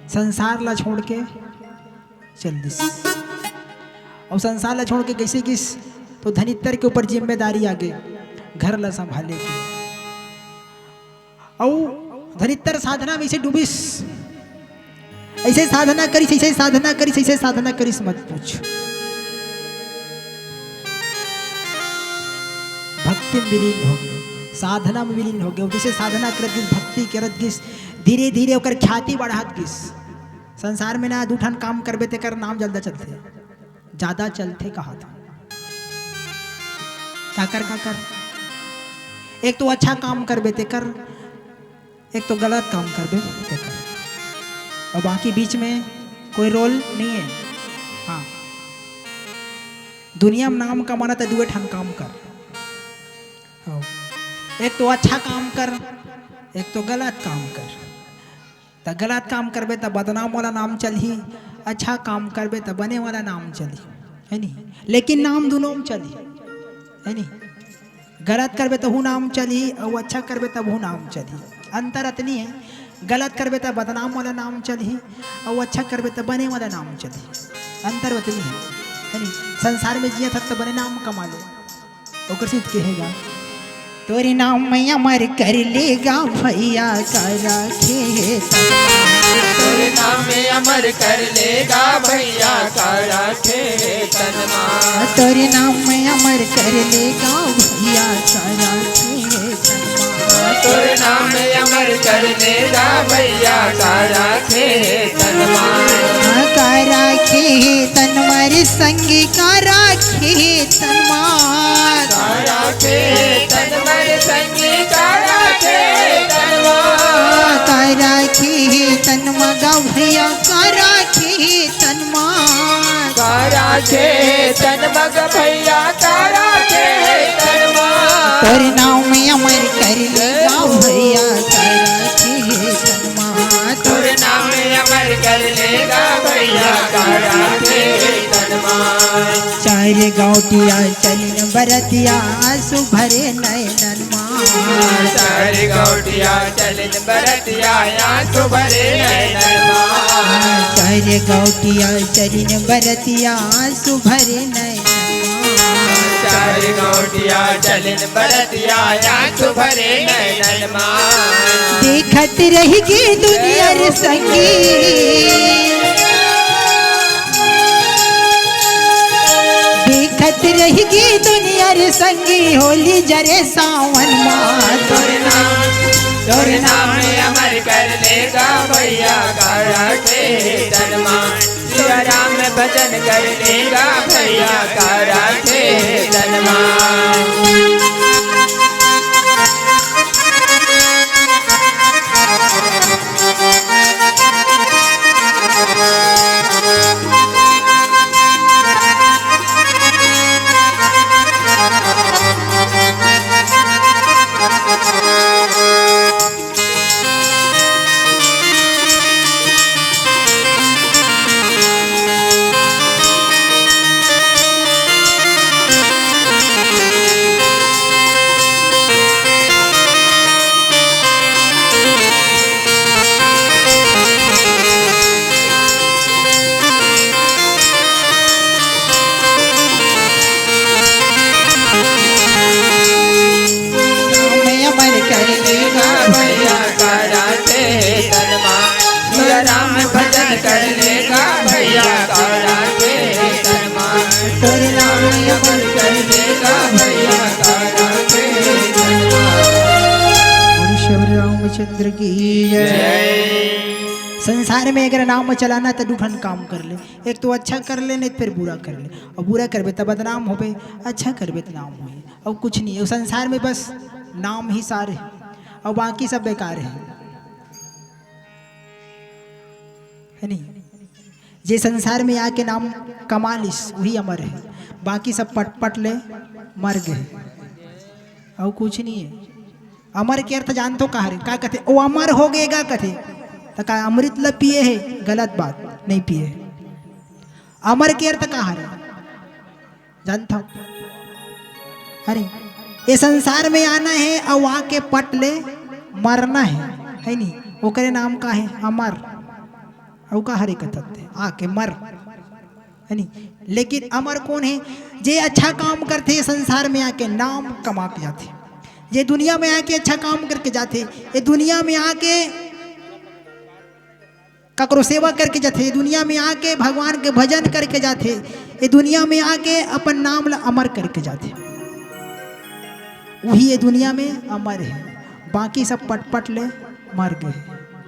संसार ला छोड़ के चल दिस। और संसार ला छोड़ के कैसे किस तो धनित्तर के ऊपर जिम्मेदारी आ गई घर ला संभाले की। और धनित्तर साधना में इसे डूबिस, ऐसे साधना करिस, ऐसे साधना करिस, ऐसे साधना करिस मत पूछ। भक्ति में विलीन हो गए, साधना में विलीन हो गए। जैसे साधना करत गिस, भक्ति करत गिस, धीरे धीरे ओकर ख्याति बढ़ात गिस। संसार में ना दूठन काम करबे ते कर नाम जल्दा चलते, ज्यादा चलते कहा था। क्या कर एक तो अच्छा काम करबे ते कर, एक तो गलत काम करबे ते कर, और बाकी बीच में कोई रोल नहीं है। हाँ, दुनिया में नाम कमाना तो दुए ठन काम कर। एक तो अच्छा काम कर, एक तो गलत काम कर। तो गलत काम करबे तो बदनाम वाला नाम चलही, अच्छा काम करबे तो बने वाला नाम चली, है नहीं। लेकिन नाम दोनों में चली, है नहीं। गलत करबे तो हूँ नाम चली, और अच्छा करबे तब हूँ नाम चली। अंतर इतनी है, गलत करबे तो बदनाम वाला नाम चली, और अच्छा करबे तो बने वाला नाम चली। अंतर इतनी है नहीं। संसार में जिया था तो बने नाम कमा लो, और सिद्ध कहेगा तोरी नाम में अमर कर लेगा भैया का राखे। तोरे नाम में अमर कर लेगा भैया का राखे तनमा। तोरे नाम में अमर कर लेगा भैया का राखे तनमा। तोरे नाम में अमर कर लेगा भैया का राखे तनमा। का राखे तनवार संगी का राखे तनमा। का राखे तनवर संगी का राखे तनमा। का राखे तनमा गा भैया का राखे तनमा। का राखे तनमग भैया का राखे तनमा। तोरे नाम में अमर कर लेगा भैया का राखे तनमा। तोरे नाम में अमर कर लेगा भैया का राखे तनमा। चार गौटिया चलिन बरतिया आंसू भरे नयनन माँ। चार गौटिया चलिन बरतिया आंसू भरे नयनन माँ। चार गौटिया चलिन बरतिया आंसू भरे नयनन माँ। चार गौटिया चलिन बरतिया आंसू भरे नयनन माँ। देखत रहेगी दुनिया रे संगी, देखत रहेगी दुनिया रे संगी, होली जरे सावन माँ। तोरे नाम में अमर कर लेगा भैया का राखे तनमा। सिया राम भजन कर लेगा भैया का राखे तनमा। राम भजन कर लेगा भैया का राखे तनमा। तोरे नाम में अमर कर लेगा भैया का राखे तनमा। श्री रामचंद्र की जय। संसार में अगर नाम चलाना तो दूठन काम कर ले। एक तो अच्छा कर ले, नहीं फिर बुरा कर ले। और बुरा करबे तो बदनाम होबे, अच्छा करबे तो नाम होए। और कुछ नहीं है संसार में, बस नाम ही सारे, और बाकी सब बेकार है नहीं। जे संसार में आके नाम कमा लिस वही अमर है, बाकी सब पट पट ले मर गए, और कुछ नहीं है। अमर के अर्थ जानतो कहा रे, का कहते ओ अमर हो गएगा कथे तो का अमृत ल पिए है, गलत बात, नहीं पिए। अमर के अर्थ कहा रे जानता? अरे ये संसार में आना है और आके पट ले मरना है नहीं। ओकरे नाम का है अमर, और का हरे कथते आके मर है नहीं। लेकिन अमर कौन है? जे अच्छा काम करते संसार में आके नाम कमा के जाते, ये दुनिया में आके अच्छा काम करके जाते, ये दुनिया में आके ककरो सेवा करके जाते, ये दुनिया में आके भगवान के भजन करके जाते, ये दुनिया में आके अपन नाम ला अमर करके जाते, वही ये दुनिया में अमर है। बाकी सब पट पट ले मर गए।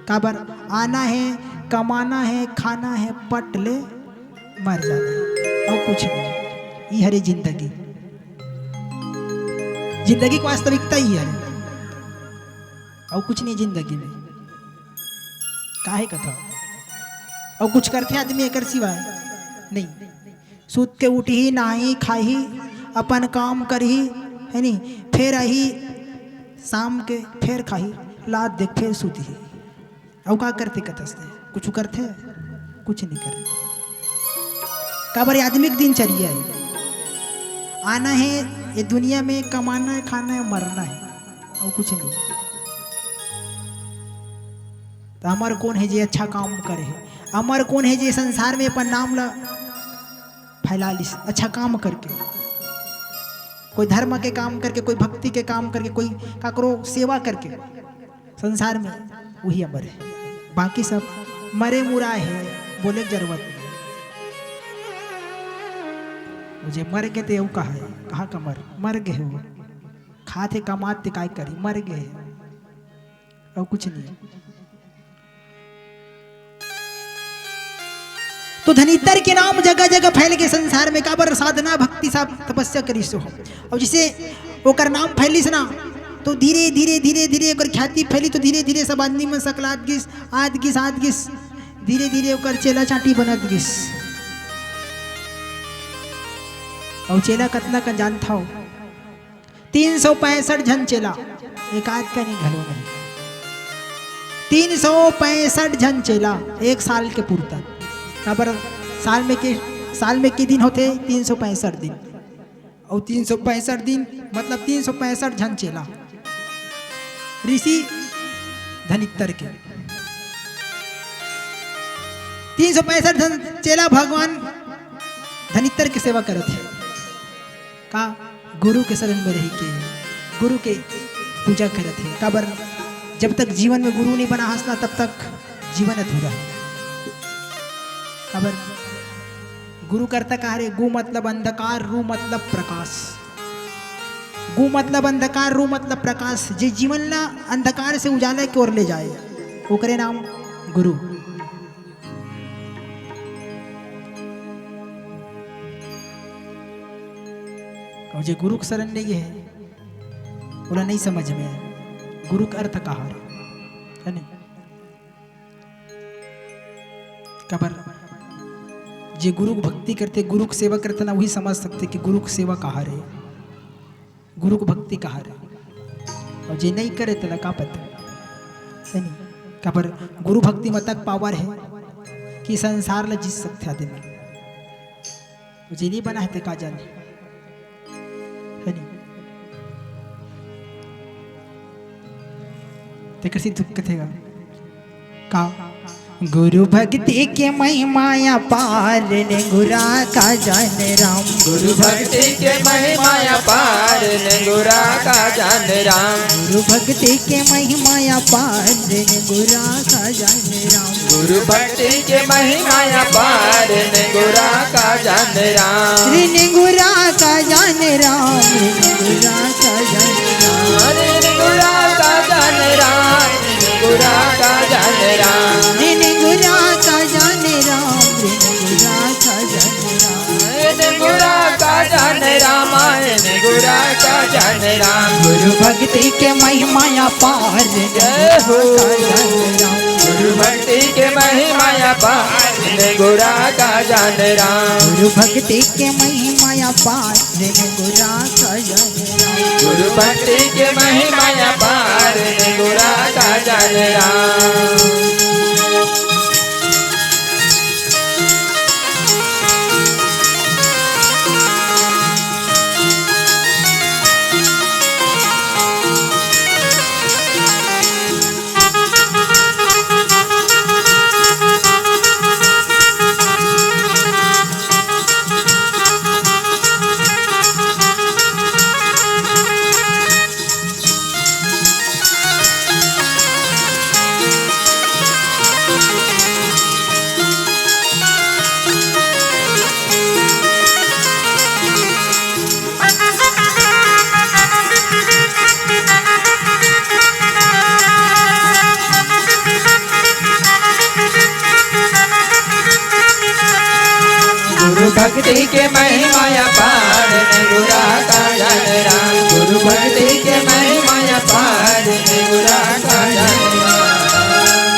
काबर आना है, कमाना है, खाना है, पट ले मर जाना है, और कुछ नहीं। ये हरे जिंदगी, जिंदगी की वास्तविकता ही है, और कुछ नहीं जिंदगी में। काहे कथा और कुछ करते आदमी एक सिवाय नहीं। सूत के उठी ही नहाही खाही अपन काम करही है नहीं, फिर आई शाम के फिर खाही लात देख फिर सूती ही। और का करते कथस्ते कुछ करते कुछ नहीं करे। काबर आदमी की दिनचर्या है, आना है ये दुनिया में, कमाना है, खाना है, मरना है, और कुछ नहीं। तो अमर कौन है जे अच्छा काम करे है? अमर कौन है जे संसार में अपन नाम ला फैला लिस अच्छा काम करके, कोई धर्म के काम करके, कोई भक्ति के काम करके, कोई काकरो सेवा करके संसार में, वही अमर है। बाकी सब मरे मुरा है, बोले जरूरत नहीं। मुझे मर गए थे कहा है, कहाँ का मर गए हो, खाते कमाते काय करी, मर गए और कुछ नहीं। तो धनितर के नाम जगह जगह फैल के संसार में, काबर साधना भक्ति सब तपस्या करी सो। और जिसे ओकर नाम फैलिस ना, तो धीरे धीरे धीरे धीरे ओकर ख्याति फैली, तो धीरे धीरे सब आदमी में सकलात गिस आद गिस धीरे धीरे ओकर चेला चाटी बनत गिस। और चेला कतना का जानता हो? 365 जन चेला, एक आध का नहीं घलो नहीं, 365 जन चेला एक साल के पूर्ता। काबर साल में के दिन होते 365 दिन, और 365 दिन मतलब 365 जन चेला ऋषि धनितर के। 365 जन चेला भगवान धनितर के सेवा करत है। का गुरु के शरण में रह के गुरु के पूजा करत है। काबर जब तक जीवन में गुरु नहीं बना हंसना, तब तक जीवन अधूरा है। काबर गुरु करता कहा रे, गु मतलब अंधकार, रू मतलब प्रकाश। गु मतलब अंधकार, रू मतलब प्रकाश। जे जीवन ला अंधकार से उजाला की ओर ले जाए, ओकरे नाम गुरु। और जे गुरु का शरण नहीं है, बोला नहीं समझ में है गुरु का अर्थ कहा है नहीं। काबर जे गुरु की भक्ति करते, गुरु की सेवा करते ना, वही समझ सकते कि गुरु की सेवा कहाँ रहे, गुरु की भक्ति कहाँ रहे। और जे नहीं करे तो का पता है नहीं। काबर गुरु भक्ति में तक पावर है कि संसार ला जीत सकते आदमी। जे नहीं बना है तो का जाने है नहीं। ते कैसी दुख कथेगा का गुरु भक्ति के महिमाया पार ने गुरा का जान राम। गुरु भक्ति के महिमाया पार ने गुरा का जान राम। गुरु भक्ति के महिमाया पार ने गुरा का जान राम। गुरु भक्ति के महिमाया पार ने गुरा का जान राम। ऋण गुरा का जान राम, ऋण गुरा का जान राम, ऋण गुरा का जान राम, गुरा का जान राम। ऋण गुरा का जान राम, ऋण गुरा का जान राम, ऋण गुरा का जान राम, ऋण गुरा का जान राम। गुरु भक्ति के महिमाया पार जय हो। का जान राम। गुरु भक्ति के महिमाया पार ने गुरा का जान राम। गुरु भक्ति के महिमाया पार ने गुरा का जान राम। गुरु भक्ति के महिमाया पार ने गुरा का जान राम। के महिमा अपार गुरा का जन राम गुरु भक्ति के महिमा अपार गुरा का जन राम।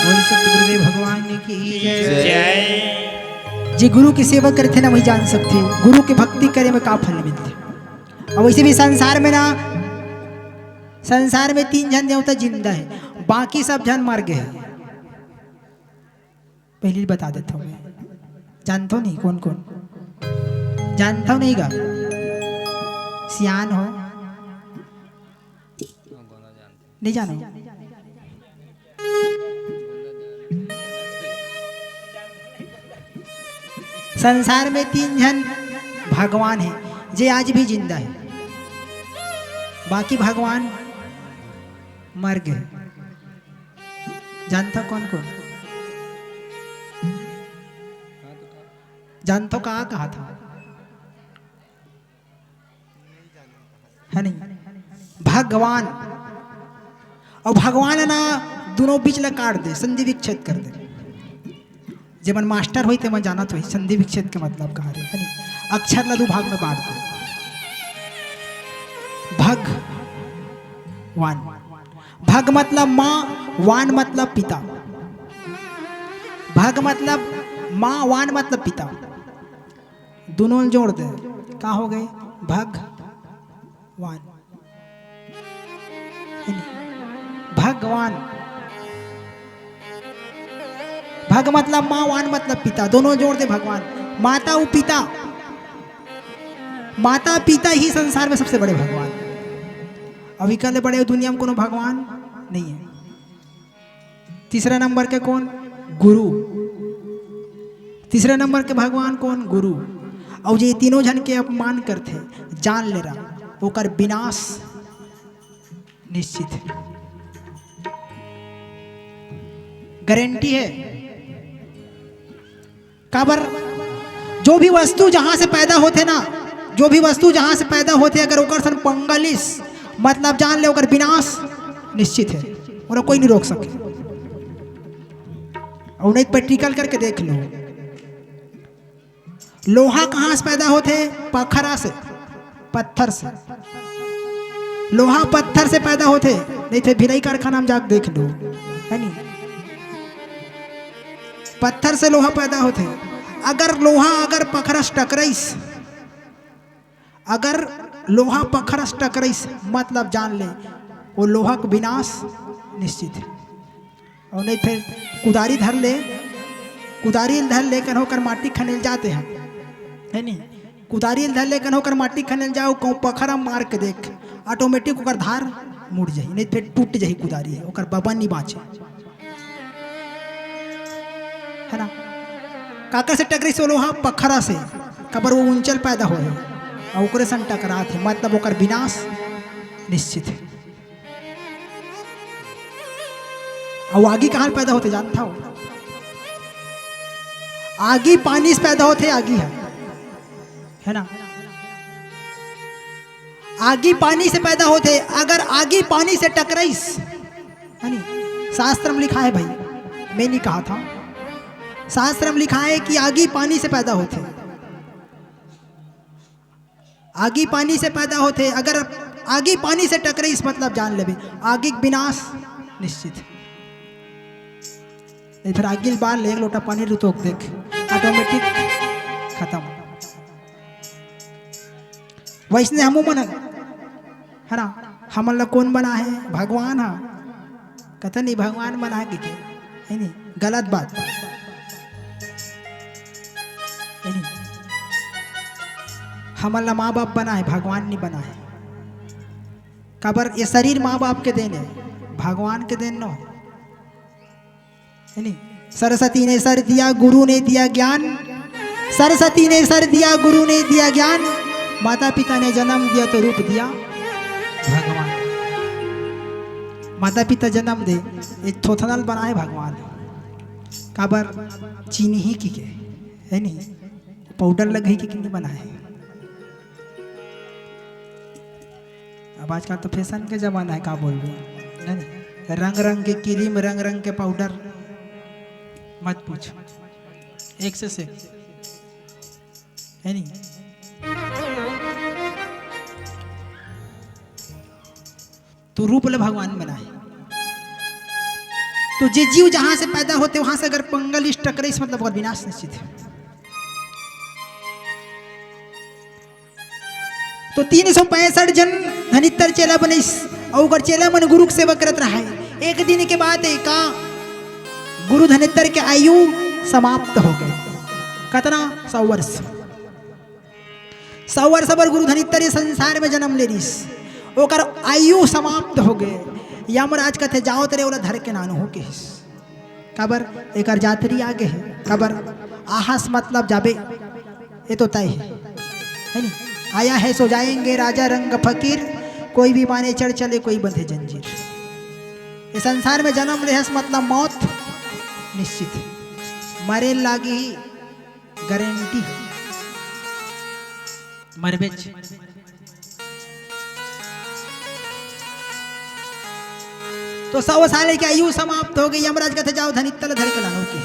बोल सतगुरुदेव भगवान की जय। जी गुरु की सेवा करते ना वही जान सकते गुरु की भक्ति करे में का फल मिलते। और वैसे भी संसार में 3 जन देवता जिंदा है, बाकी सब जन मर गए। पहले बता देता हूँ मैं, जानता हूँ नहीं कौन कौन जानता हूँ नहीं गा, सियान हो नहीं जानो। संसार में 3 जन भगवान है जे आज भी जिंदा है, बाकी भगवान मर गए। जानता कौन कौन? जानता कहा था है नहीं भगवान। और भगवान है ना दोनों बीच ला काट दे, संधि विच्छेद कर दे। जब मास्टर हुई थे मैं जाना तो संधि विच्छेद के मतलब कहा है नहीं, अक्षर ला 2 भाग में बांट दे। भगवान, भग मतलब माँ, वान मतलब पिता। भग मतलब माँ, वान मतलब पिता, दोनों जोड़ दे क्या हो गए भगवान। भगवान, भग मतलब माँ, वान मतलब पिता, दोनों जोड़ दे भगवान। माता और पिता, माता पिता ही संसार में सबसे बड़े भगवान। अभी कल बड़े दुनिया में कोनो भगवान नहीं है। तीसरा नंबर के कौन? गुरु। तीसरे नंबर के भगवान कौन? गुरु। और ये तीनों जन के अपमान करते जान ले रहा ओकर विनाश निश्चित है, गारंटी है। काबर जो भी वस्तु जहां से पैदा होते ना, जो भी वस्तु जहां से पैदा होते अगर ओकर सन पंगलिस मतलब जान ले ओकर विनाश निश्चित है, और कोई नहीं रोक सके। और उन्हें प्रैक्टिकल करके देख लो, लोहा कहां से पैदा होते? पखरा से, पत्थर से। लोहा पत्थर से पैदा होते, नहीं थे भिलाई कारखाना में जाकर देख लो, है नहीं? पत्थर से लोहा पैदा होते। अगर लोहा अगर पखरस टकराइस, अगर लोहा पखरस टकराइस मतलब जान ले वो लोहा का विनाश निश्चित है। और नहीं फिर कुदारी धर ले, कुदारी धर लेकर होकर माटी खनेल जाते हैं, है नहीं? कुदारी धर लेकर होकर माटी खनेल जाओ, कहूँ पखरा मार के देख, ऑटोमेटिक ओकर धार मुड़ जाए, नहीं फिर टूट जाए कुदारी, ओकर बबन नहीं बाँचे, है ना? काकर से टकरी से लोहा? पखरा से। कबर वो ऊंचल पैदा हो है और ओकरे सन टकरात है, मतलब ओकर विनाश निश्चित है। और आगी कहाँ पैदा होते जानता हो? आगी पानी से पैदा होते, आगी है ना? आगी पानी से पैदा होते। अगर आगी पानी से टकराइस, है नहीं? शास्त्र में लिखा है भाई, मैं नहीं कहा था, शास्त्र में लिखा है कि आगी पानी से पैदा होते, आगी पानी से पैदा होते। अगर आगी पानी से टकराइस मतलब जान ले आगी विनाश निश्चित है। फिर आगे बार ले एक लोटा पानी रुतोक देख, ऑटोमेटिक खत्म। वैसने हमू मन है ना, हमन ला कौन बना है? भगवान। है कहते नहीं भगवान बना है कि है नहीं, गलत बात है नहीं। हमन ला माँ बाप बना है, भगवान नहीं बना है। कबर ये शरीर माँ बाप के देन है, भगवान के देन न है नहीं। सरस्वती ने सर दिया, गुरु ने दिया ज्ञान। सरस्वती ने सर दिया, गुरु ने दिया ज्ञान। माता पिता ने जन्म दिया तो रूप दिया भगवान। माता पिता जन्म दे, एक थोथनल बनाए भगवान। काबर चीनी ही की के है नहीं, पाउडर लग कि नहीं बनाए। अब आजकल तो फैशन के जमाना है, का बोल रहे हैं? रंग रंग के क्रीम, रंग रंग के पाउडर, मत पूछो, एक से है नहीं। तो रूप ले भगवान बनाए। तो जे जीव जहां से पैदा होते वहां से अगर पंगल इस टकरे इस मतलब विनाश निश्चित है। तो 365 जन धनित्तर चेला बने और चेला मन गुरु सेवा करत रहा है। एक दिन के बाद का गुरु धनित्तर के आयु समाप्त हो गए। कितना 100 वर्ष। 100 वर्ष पर गुरु धनित्तर ये संसार में जन्म ले रहीस, ओकर आयु समाप्त हो गए। यमराज कहते जाओ तेरे ओला धर के नानू हो के कबर एक जातरी आगे है कबर आहस मतलब जाबे ये तो तय है नहीं। आया है सो जाएंगे राजा रंग फकीर, कोई भी माने चढ़ चले कोई बंधे जंजीर। इस संसार में जन्म लेहस मतलब मौत निश्चित है, मरे लागी गारंटी मरबे। तो 100 साल की आयु समाप्त हो गई। यमराज कहते जाओ धनित्तर धर के लानो के।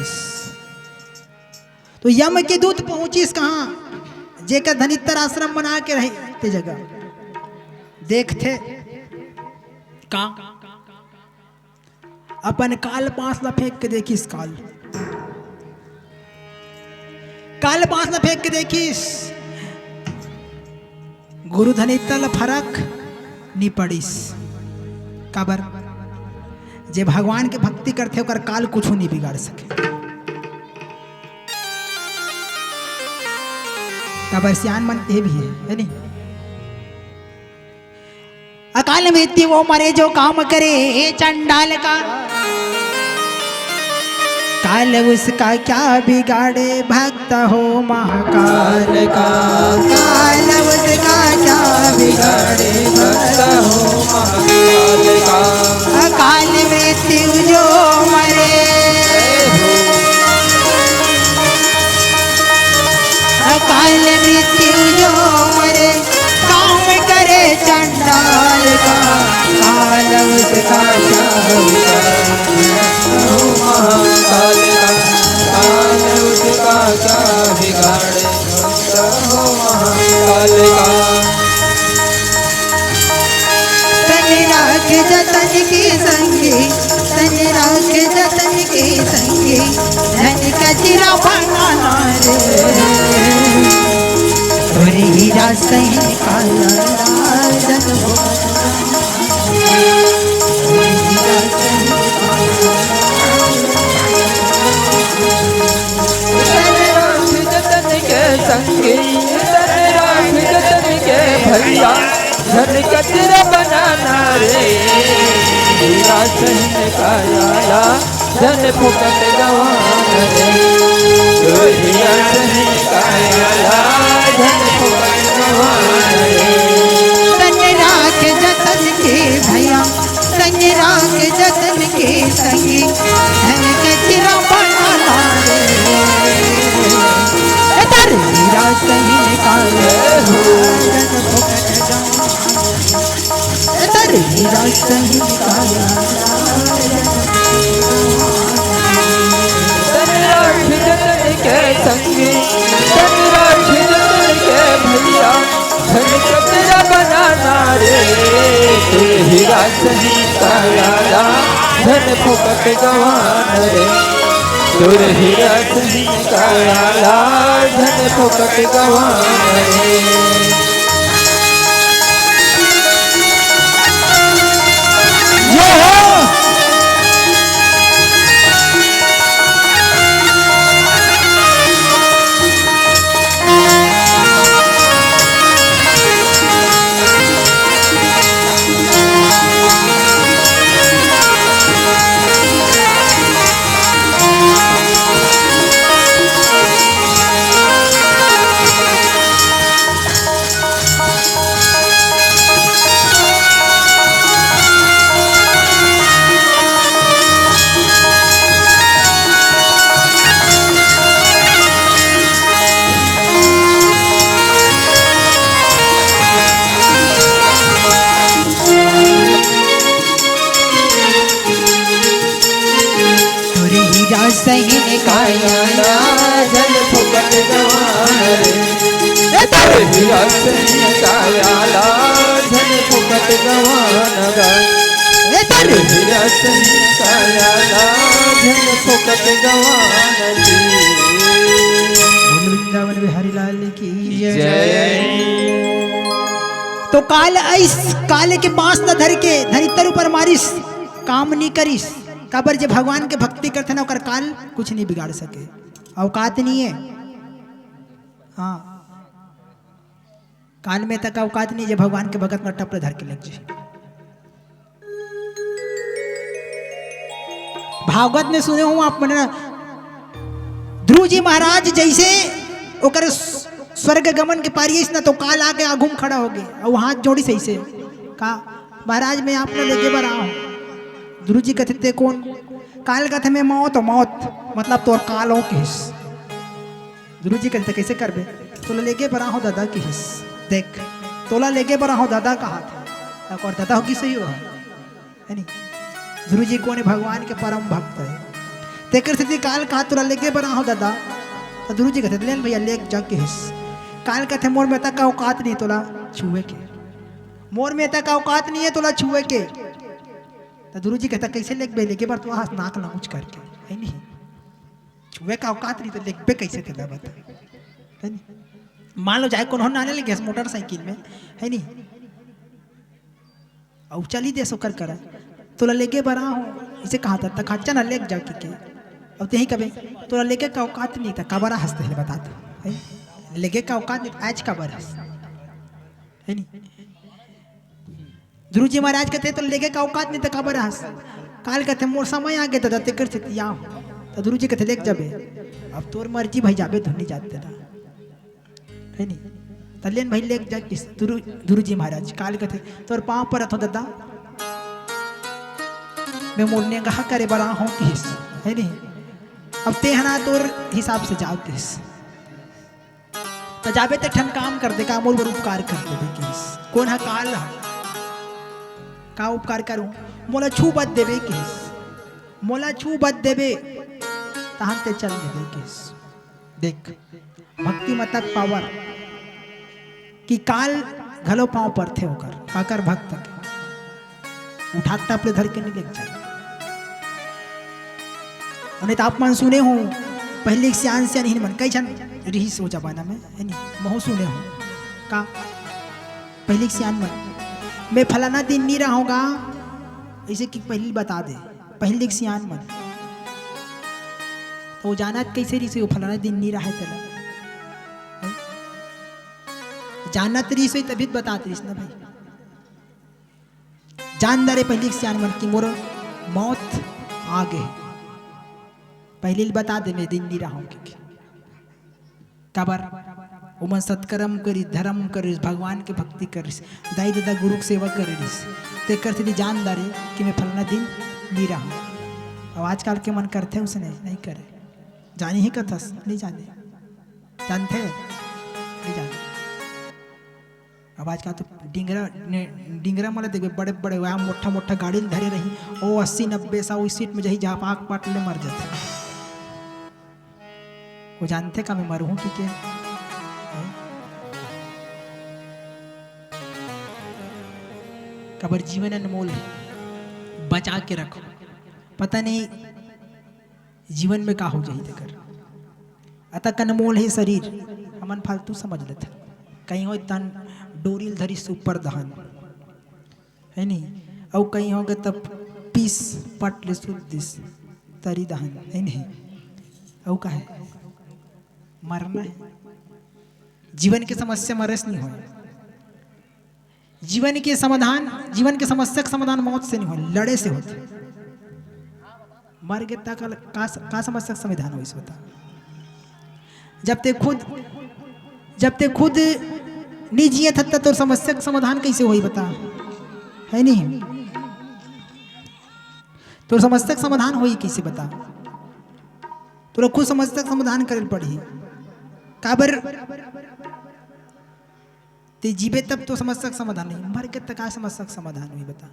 तो यम के दूत पहुंचिस कहां, जेकर धनित्तर आश्रम बना के रहे ते जगह देखते का अपन काल पास ला फेंक के देखिस। काल पास ला फेंक के देखिस, गुरु धनित्तर फरक नहीं पड़ीस। काबर जे भगवान के भक्ति करते ओकर काल कुछ नहीं बिगाड़ सके। काबर सियान मन ये भी है नहीं। अकाल मृत्यु वो मरे जो काम करे चंडाल का, काल उसका क्या बिगाड़े भक्त हो महाकाल का। काल उसका क्या बिगाड़े भक्त हो महाकाल का। अकाल मृत्यु जो मरे, अकाल मृत्यु जो मरे काम करे चंडाल का। काल उसका क्या बिगाड़े महाकाल का। काल उसका क्या बिगाड़े महाकाल का। राख जतन की संगी, तन राख जतन की संगी, धन कचरा बनाना रे हीरा सही काला राजन हो। जतन के संगी, तन राख जतन के भैया, धन कचरा बनाना रे हीरा सही काला धन फुकट गवाना रे। हीरा सही काला धन फुकट गवाना रे। तन राख जतन के भैया, तन राख जतन के संगी, धन कचरा बनाना रे हीरा सही काला धन फुकट गवाना। हीरा सही काला तन राख जतन के संगी, तन राख जतन के भैया, धन कचरा बनाना रे हीरा सही काला धन फुकट गवाना रे। हीरा सही काला धन फुकट गवाना रे। सही काला धन फुकट गवाना रे। हीरा सही काला धन फुकट फुकट गवान गाय ए चल रतन काया धन फुकट गवान दी। बोल वृंदावन बिहारी लाल की जय। जय। तो काल ऐस काले के बांस न धर के धरितर ऊपर मारिस काम नहीं करिस काबर जे भगवान के भक्ति करते ना ओकर काल कुछ नहीं बिगाड़ सके औकात नहीं है। हाँ काल में तक औकात नहीं है भगवान के भगत में टपरे धर के लग जाए। भागवत में सुने हूं आप मैंने ध्रुव जी महाराज जैसे ओकर स्वर्ग गमन के पारी ना तो काल आके आघूम खड़ा हो गए और हाथ जोड़ी सही से कहा महाराज मैं आपने लेके बरा हूं। ध्रुव जी कहते थे कौन काल कहते मैं मौत मौत मतलब तोर काल हो कि हिस। ध्रुव जी कहते कैसे कर बे तोला लेके बरा हो दादा की हिस देख तोला लेके बरा हो दादा का हाथ और दादा हो कि सही हो है नहीं। ध्रुव जी कौन है भगवान के परम भक्त है तेकर स्थिति काल कहा तोला लेके बरा हो दादा तो ध्रुव जी कहते लेन भैया लेक जा के हिस। काल कहते मोर में तक का औकात नहीं तोला छुए के मोर में तक का औकात नहीं है तोला छुए के। तो ध्रुव जी कहता कैसे लेक बे लेके बार तो हाथ नाक ना कुछ करके है नहीं छुए का औकात नहीं तो लेक बे कैसे थे बता है नहीं। मान लो जाए कौन ना ले गया मोटरसाइकिल में है नहीं और चली दे सोकर करा तोला लेके बरा हूँ इसे कहा था खर्चा ना लेक जाके के अब यही कभी तोला लेके का औकात नहीं था कबरा हंसते है बता है लेके का औकात नहीं आज का बरस है नहीं। ध्रुव जी महाराज कहते तो लेके का औकात नहीं था कबर हंस काल कहते मोर समय आ गए तो दत्ते कर या तो ध्रुव जी कहते लेक जाबे अब तोर मर्जी भाई जाबे धुनी जाते था है नहीं तलेन भाई लेक जा ध्रुव जी महाराज काल कहते तोर पाँव पर अथो दादा मैं मोड़ने कहा करे बड़ा हूँ किस है नहीं अब तेहना तोर हिसाब से जाओ किस तो जाबे तो ठन काम कर दे का मोर बर उपकार कर दे किस कौन है काल का उपकार करूं मोला छू बद देवे किस मोला छू बद देवे तहन ते चल देवे किस देख भक्ति मतक पावर कि काल घलो पाँव पर थे होकर काकर भक्त के उठाक टापले धर के नहीं लेके चल। उन्हें तापमान सुने हो पहले सियान से नहीं मन कई जन रही सो जमाना में है नहीं महु सुने हो का पहले सियान मन मैं फलाना दिन नहीं रहूंगा ऐसे कि पहले बता दे पहले सियान मन तो वो जाना कैसे रही से वो फलाना दिन नहीं रहा तेरा जानना तरी से तभी बता तरीस ना भाई जान दरे पहले सियान मन की मोर मौत आ गए पहले बता दे मैं दिन नहीं रहूंगी कबर उमन सत्कर्म करी धर्म करिस भगवान के भक्ति करिस दाई दादा गुरु की सेवा करिस ते करते जान दारे कि मैं फलाना दिन नहीं रहूँ। अब आजकल के मन करते उसने नहीं करे जानी ही कथस नहीं जाने जानते नहीं जाने। अब आजकल तो डिंगरा मतलब देखे बड़े बड़े वहाँ मोटा मोटा गाड़ी धरे रही ओ 80-90 सीट में जही जहाँ पाक पाट ले मर जाते वो जानते का मैं मरूँ कि क्या कबर जीवन अनमोल है बचा के रखो पता नहीं जीवन में का हो जाए कर अतक अनमोल है शरीर हमन फालतू समझ लेते कहीं हो तन डोरिल धरी सुपर दहन है नहीं और कहीं होगा तब पीस पट ले दिस तरी दहन है नहीं और का है मरना है जीवन की समस्या मरस नहीं हो जीवन के समस्या का समाधान मौत से नहीं हो लड़े से होते मर गए का समस्या का समाधान हो इस बता जब ते खुद नहीं जिए था तो समस्या का समाधान कैसे हो बता है नहीं तो समस्या का समाधान हो कैसे बता तो खुद समस्या का समाधान करे पड़ी काबर ते जीवे तब तो समस्या का समाधान नहीं मर के तक का समस्या का समाधान हुई बता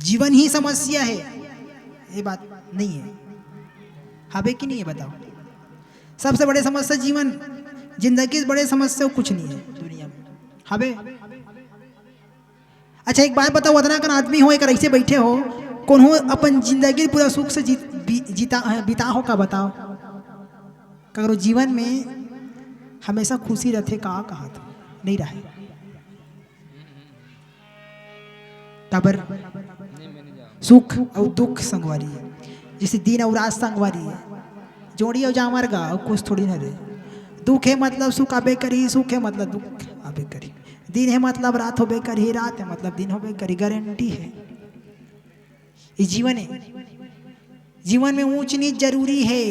जीवन ही समस्या है ये बात नहीं है हवे कि नहीं है बताओ सबसे बड़े समस्या जीवन जिंदगी से बड़े समस्या कुछ नहीं है दुनिया में हवे अच्छा एक बात बताओ, उतना का आदमी हो एक ऐसे बैठे हो, कौन हो अपन जिंदगी पूरा सुख से बिता हो का बताओ। करो जीवन में हमेशा खुशी रहते का कहा था नहीं रहे तबर सुख और दुख संगवारी है, जैसे दिन और रात संगवारी है, जोड़ी और जामर गा और कुछ थोड़ी ना रहे। दुख है मतलब सुख आबे करी, सुख है मतलब दुख आबे करी, दिन है मतलब रात होबे करी, रात है मतलब दिन होबे करी, गारंटी है। ये जीवन है, जीवन में ऊंच नीच जरूरी है।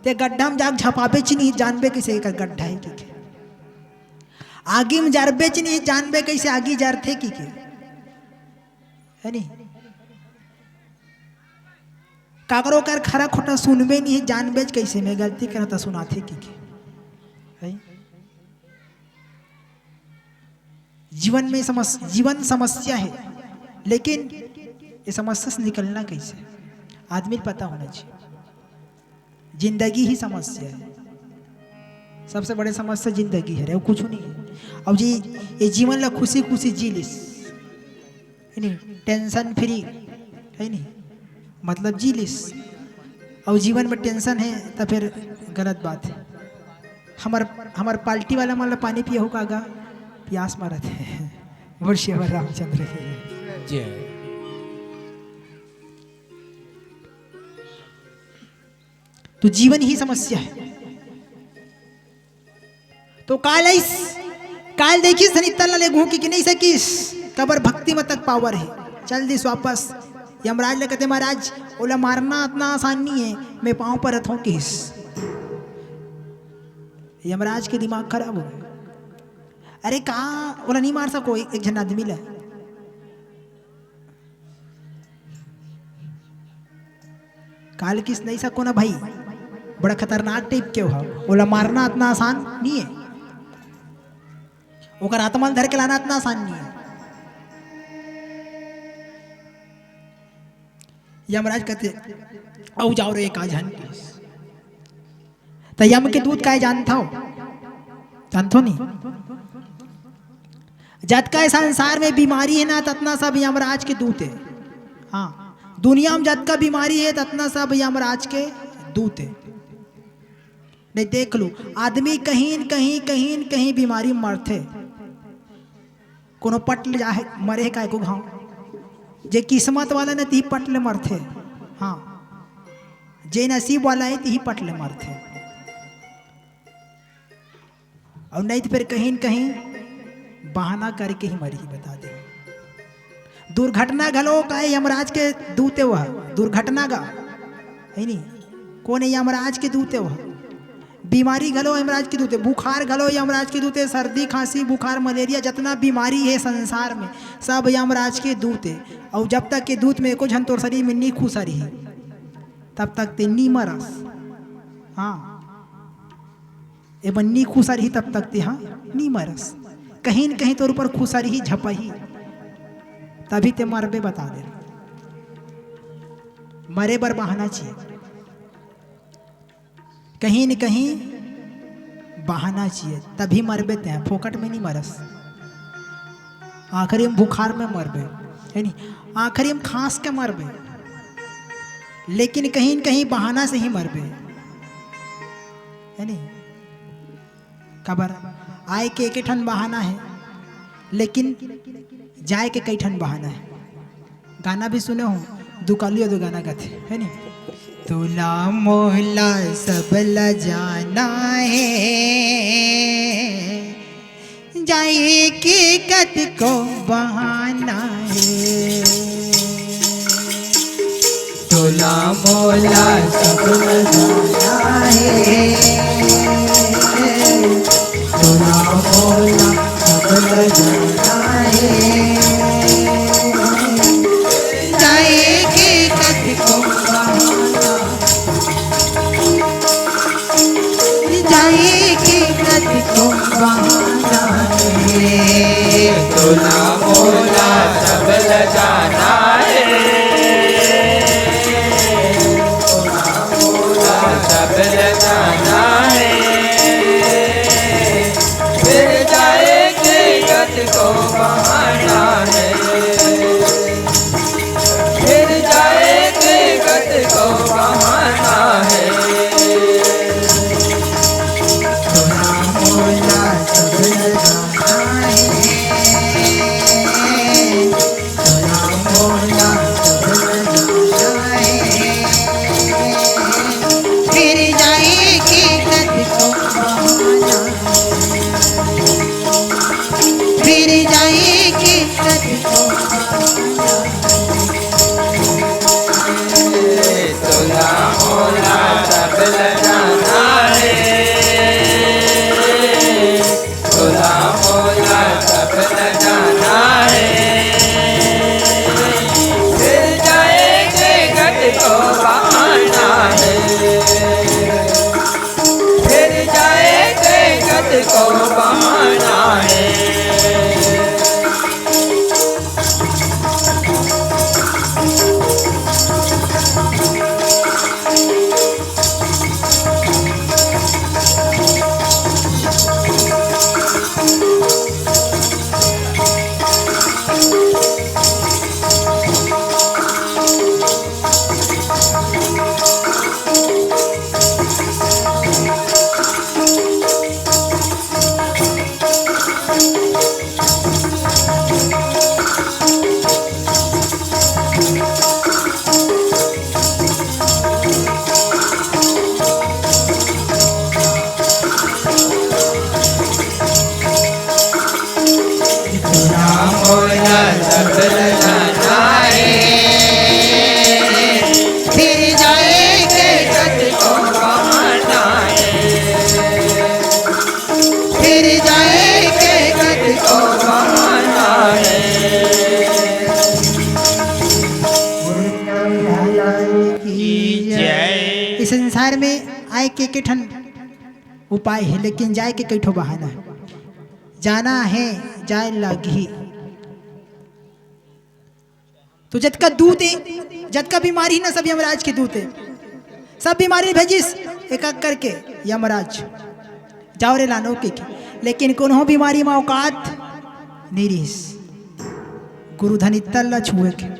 ते गड्ढा में जाग झपाबे च नहीं जानबे कैसे एक गड्ढा है की आगे में जरबे च नहीं जानबे कैसे आगे जरते की के है नहीं। काकरो कर खरा खोटा सुनबे नहीं जानबे कैसे मैं गलती करता सुनाते की के है? जीवन में जीवन समस्या है, लेकिन ये समस्या से निकलना कैसे आदमी को पता होना चाहिए। जिंदगी ही समस्या है, सबसे बड़ी समस्या जिंदगी है, कुछ नहीं है। अब जी ये जीवन ला खुशी खुशी जी लिस है नहीं, टेंशन फ्री है नहीं, मतलब जी लिस। और जीवन में टेंशन है तो फिर गलत बात है। हमार पार्टी वाला मान ला पानी पिया होगा गा प्यास मारत है वर्षेवर रामचंद्र है। तो जीवन ही समस्या है। तो काल देखिस धनितल ले घूकी कि नहीं सकीस, कबर भक्ति में तक पावर है। चल दिस वापस यमराज ले कहते महाराज ओला मारना इतना आसान नहीं है, मैं पांव पर रथों किस। यमराज के दिमाग खराब हो गया, अरे कहा ओला नहीं मार सको एक जन आदमी ला। काल किस नहीं सको ना भाई, बड़ा खतरनाक टाइप के हो, ओला मारना इतना आसान नहीं है, ओकर आत्मा धर के लाना इतना आसान नहीं है। यमराज कहते औ जाओ रे का जान के तो यम के दूत का जानता हो, जानतो नहीं। जत का संसार में बीमारी है ना ततना सब यमराज के दूत है। हाँ दुनिया में जत का बीमारी है ततना सब यमराज के दूत है। नहीं देख लो आदमी कहीं कहीं कहीं कहीं बीमारी मरते, कोनो पटल जाए मरे का को घाव, जे किस्मत वाला ने ती पटले मरते। हाँ जे नसीब वाला है ती पटले मरते, और नहीं तो फिर कहीं कहीं बहाना करके ही मरी। बता दे दुर्घटना घलो का यमराज के दूते वह दुर्घटना का है नहीं, कौन है यमराज के दूते वह। बीमारी घलो यमराज के दूते, बुखार घलो यमराज के दूते, सर्दी खांसी बुखार मलेरिया जितना बीमारी है संसार में सब यमराज के दूते। और जब तक के दूत में एको झन तोर शरीर में नी खुसा रही तब तक ते नी मरस। हाँ ए बन्नी खुसा रही तब तक ते हाँ नी मरस, कहीं न कहीं तोर ऊपर खुसा रही झपही तभी ते मरबे। बता दे मरे बर बहाना चाहिए, कहीं न कहीं बहाना चाहिए तभी मरबे ते, फोकट में नहीं मरस। आखिरी में बुखार में मरबे है नहीं, आखिरी में खांस के मरबे, लेकिन कहीं न कहीं बहाना से ही मरबे है नहीं। खबर आए के एक ठन बहाना है, लेकिन जाए के कई ठन बहाना है। गाना भी सुने हो, दुकालियो दो गाना गाते है नहीं। तुला मोला सब ल जाना है, जाए के कत को बहाना है। तुला मोला सब ल जाना है, तुला मोला सब ल जाना है, जाए के कत को बहाना, जाए के कत को बहाना है। तुला मोला सब ल जाना है, तुला मोला सब ल जाना है, फिर जाए के गत को बहाना इस संसार में आए के ठन उपाय है, लेकिन जाए के कई ठो बहाना है। जाना है जाए लगी तो जतका दूत है, जतका बीमारी ना सब यमराज के दूत है। सब बीमारी भेजिस एक एक करके यमराज जाओ रे लानो के, लेकिन कोनो बीमारी में औकात नहीं रहीस गुरु धनित्तल छुए के।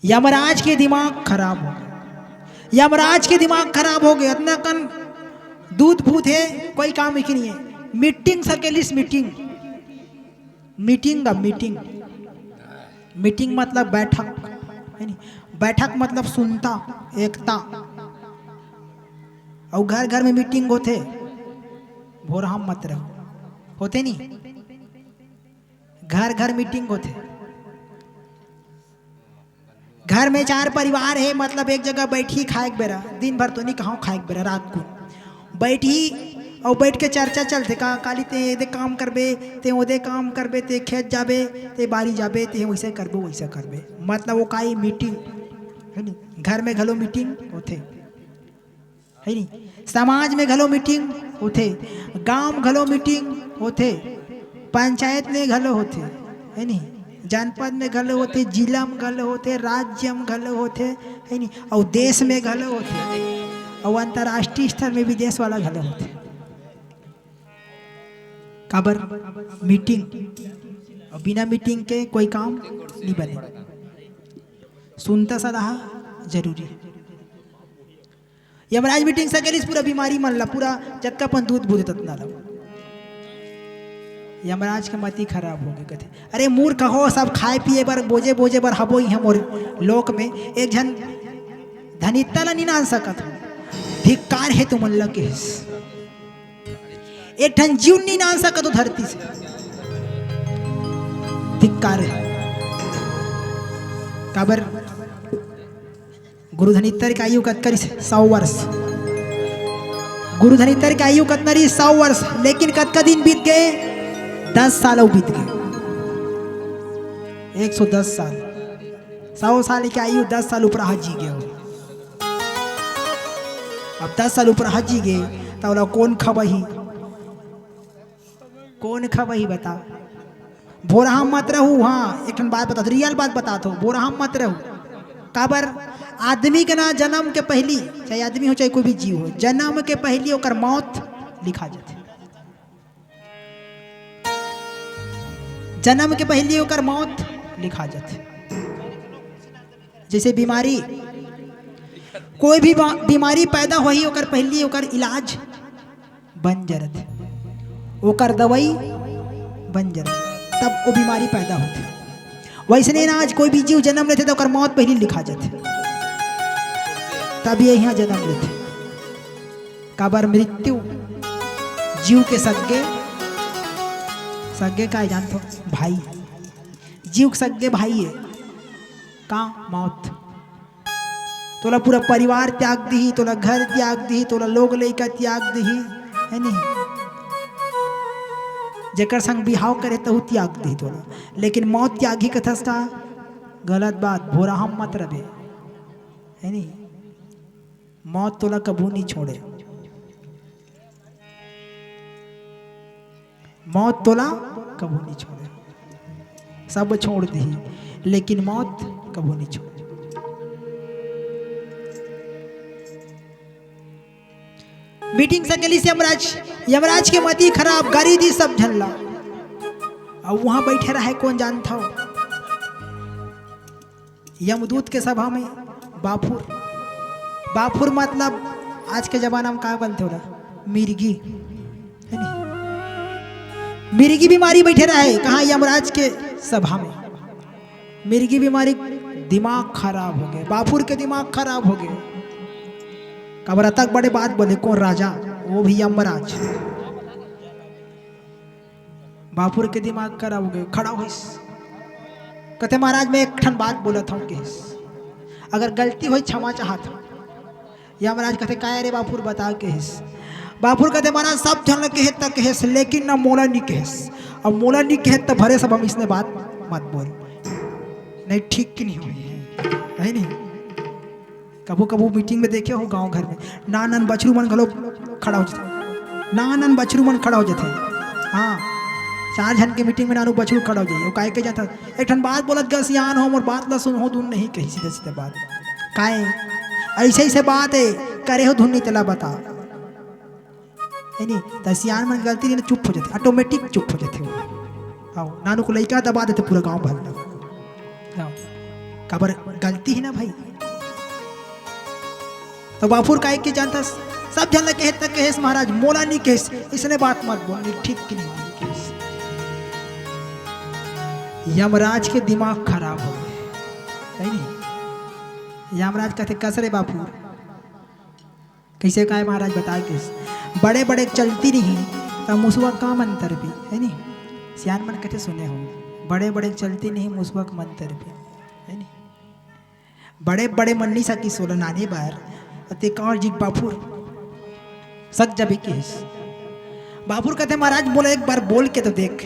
यमराज के दिमाग खराब हो गया, यमराज के दिमाग खराब हो गया। इतना कन दूध भूत है, कोई काम ही नहीं है। मीटिंग सकेलिस मीटिंग, मीटिंग मीटिंग मीटिंग मतलब बैठक है नहीं, बैठक मतलब सुनता एकता। और घर घर में मीटिंग होते, भोर हम मत रहो होते नहीं, घर घर मीटिंग होते। घर में 4 परिवार है, मतलब एक जगह बैठी खाए के बेरा, दिन भर तो नहीं कहाँ खाए के बेरा, रात को बैठी और बैठ के चर्चा चलते का काली ते दे काम करबे, ते ओदे काम करबे, ते खेत जाबे, ते बारी जाबे, ते वैसे करबे वैसा करबे, मतलब वो काई मीटिंग है नहीं। घर में घलो मीटिंग होते है नहीं, समाज में घलो मीटिंग होते, गांव घलो मीटिंग होते, पंचायत में घलो होते है नहीं, जनपद में घलो होते, जिला में घलो होते, राज्य में घलो होते है नहीं, और देश में घलो होते, और अंतर्राष्ट्रीय स्तर में भी देश वाला घलो होते। काबर मीटिंग, और बिना मीटिंग के कोई काम नहीं बने। सुनता सलाह जरूरी है। यमराज मीटिंग सकेलिस पूरा बीमारी मन ला, पूरा जत्कापन दूध बूध ततना ला। यमराज के मती खराब हो गए, कहते अरे मूर्ख हो, सब खाए पिए बर बोझे बोझे बर हबो ही मोर लोक में। एक जन धनित्ता ला नहीं नान सकत हो, धिक्कार है तुम मन के। एक ठन जीव नहीं नान सकत हो धरती से, धिक्कार है। काबर गुरु धनित्तर की आयु कतकरी 100 वर्ष, गुरु धनित्तर की आयु कतनरी 100 वर्ष, लेकिन कतका दिन बीत गए, 10 साल बीत गए, 110 साल। 100 साल की आयु 10 साल ऊपर हाजी गए। अब 10 साल ऊपर हाजी गए तो कौन खबही, कौन खबही बता। भोरहा मत रहू। हाँ एक बात बता, रियल बात बता दो, भोरहा मत रहू। काबर आदमी के ना जन्म के पहली, चाहे आदमी हो चाहे कोई भी जीव हो, जन्म के पहली ओकर मौत लिखा जाते। जन्म के पहली ओकर मौत लिखा जाते। जैसे बीमारी, कोई भी बीमारी पैदा हो ही ओकर पहली ओकर इलाज बन जरत, ओकर दवाई बन जरत, तब वो बीमारी पैदा होती। वैसने ना आज कोई भी जीव जन्म लेते तो ओकर मौत पहली लिखा जाते, तब ये यहाँ जन्म लेते। काबर मृत्यु जीव के सगे, सगे का जानते हो भाई, जीव के सगे भाई है का मौत। तोला पूरा परिवार त्याग दी, तोला घर त्याग दी, तोला लोग लइका त्याग दी है नहीं, जेकर संग बिहाव करे तो त्याग दी तोला, लेकिन मौत त्यागी कथस का गलत बात। भोरा हम मत रहे है नहीं, मौत तोला कबू नहीं छोड़े, मौत तोला कबू नहीं छोड़े। सब छोड़ दी लेकिन मौत कबू नहीं छोड़े। मीटिंग सकेली से यमराज, यमराज के मती खराब, गाड़ी दी सब झल्ला। और वहां बैठे रहे कौन जानता हो, यमदूत के सभा में बाफुर। बाफुर मतलब आज के जमाना में क्या बोलते हो, मिर्गी है नहीं, मिर्गी बीमारी बैठे रहे कहा यमराज के सभा में। मिर्गी बीमारी, दिमाग खराब हो गए, बाफुर के दिमाग खराब हो गए। कबर तक बड़े बात बोले, कौन राजा, वो भी यमराज। बाफुर के दिमाग खराब हो गए, खड़ा हो कहते महाराज मैं एक ठन बात बोला था कि अगर गलती हुई क्षमा चाहत हूँ। यमराज कहते काय रे बाफुर बता के हिस। बाफुर कहते महाराज सब जन कहे तक कहेस, लेकिन ना मोला नहीं कहेस, अब मोला नहीं कहे तब भरे सब हम इसने बात मत बोल, नहीं ठीक की नहीं हुई है। है नहीं। कबू कबू मीटिंग में देखे हो गांव घर में नानन बछरू मन घलो खड़ा हो जाते, नानन बछरू मन खड़ा हो जाते। हाँ 4 जन के मीटिंग में नानू बछरू खड़ा हो जाइए काहे के जाता एक ठन बात बोलत गा सियान हो मोर बात ला सुन हो धुन नहीं कही सीधे सीधे बात काहे ऐसे ऐसे बात है करे हो धुन नहीं तला बता है नहीं। तो सियान मन गलती नहीं चुप हो जाते ऑटोमेटिक चुप हो जाते हो। नानू को लड़का दबा देते पूरा गाँव भर कबर गलती है ना भाई। तो बापुर का एक के जानता सब जन कहे तक कहेस महाराज मोला नहीं कहेस इसने बात मत बोलनी ठीक कि नहीं कहेस। यमराज के दिमाग खराब हो गए नहीं। यमराज कहते कसरे बापुर कैसे कहे महाराज बताए कैसे बड़े बड़े चलती नहीं तो मुसवा का मंतर भी है नहीं। सियान मन कहते सुने हो बड़े बड़े चलती नहीं मुसवा का मंतर भी है नहीं। बड़े बड़े मन्नी सकी सोलह नानी बार अते कौन जी बापुर सच जब केस बापुर कहते महाराज बोले एक बार बोल के तो देख।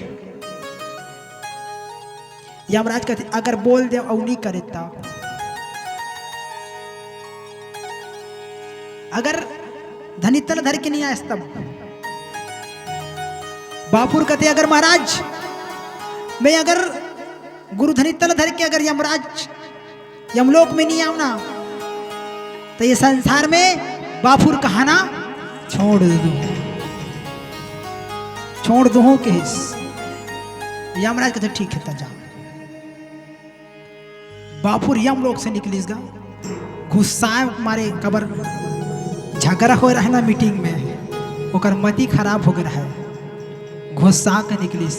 यमराज कहते अगर बोल दे और नहीं करे तब अगर धनितल धर के नहीं आए तब बापुर कहते अगर महाराज मैं अगर गुरु धनितल धर के अगर यमराज यमलोक में नहीं आऊ ना तो ये संसार में बापुर कहाना छोड़ दो केस। यमराज कहते ठीक है जा। बापुर यमलोक से निकलिस गा गुस्सा मारे कबर झगड़ा हो रहा है ना मीटिंग में ओकर मति खराब हो गया है गुस्सा के निकलिस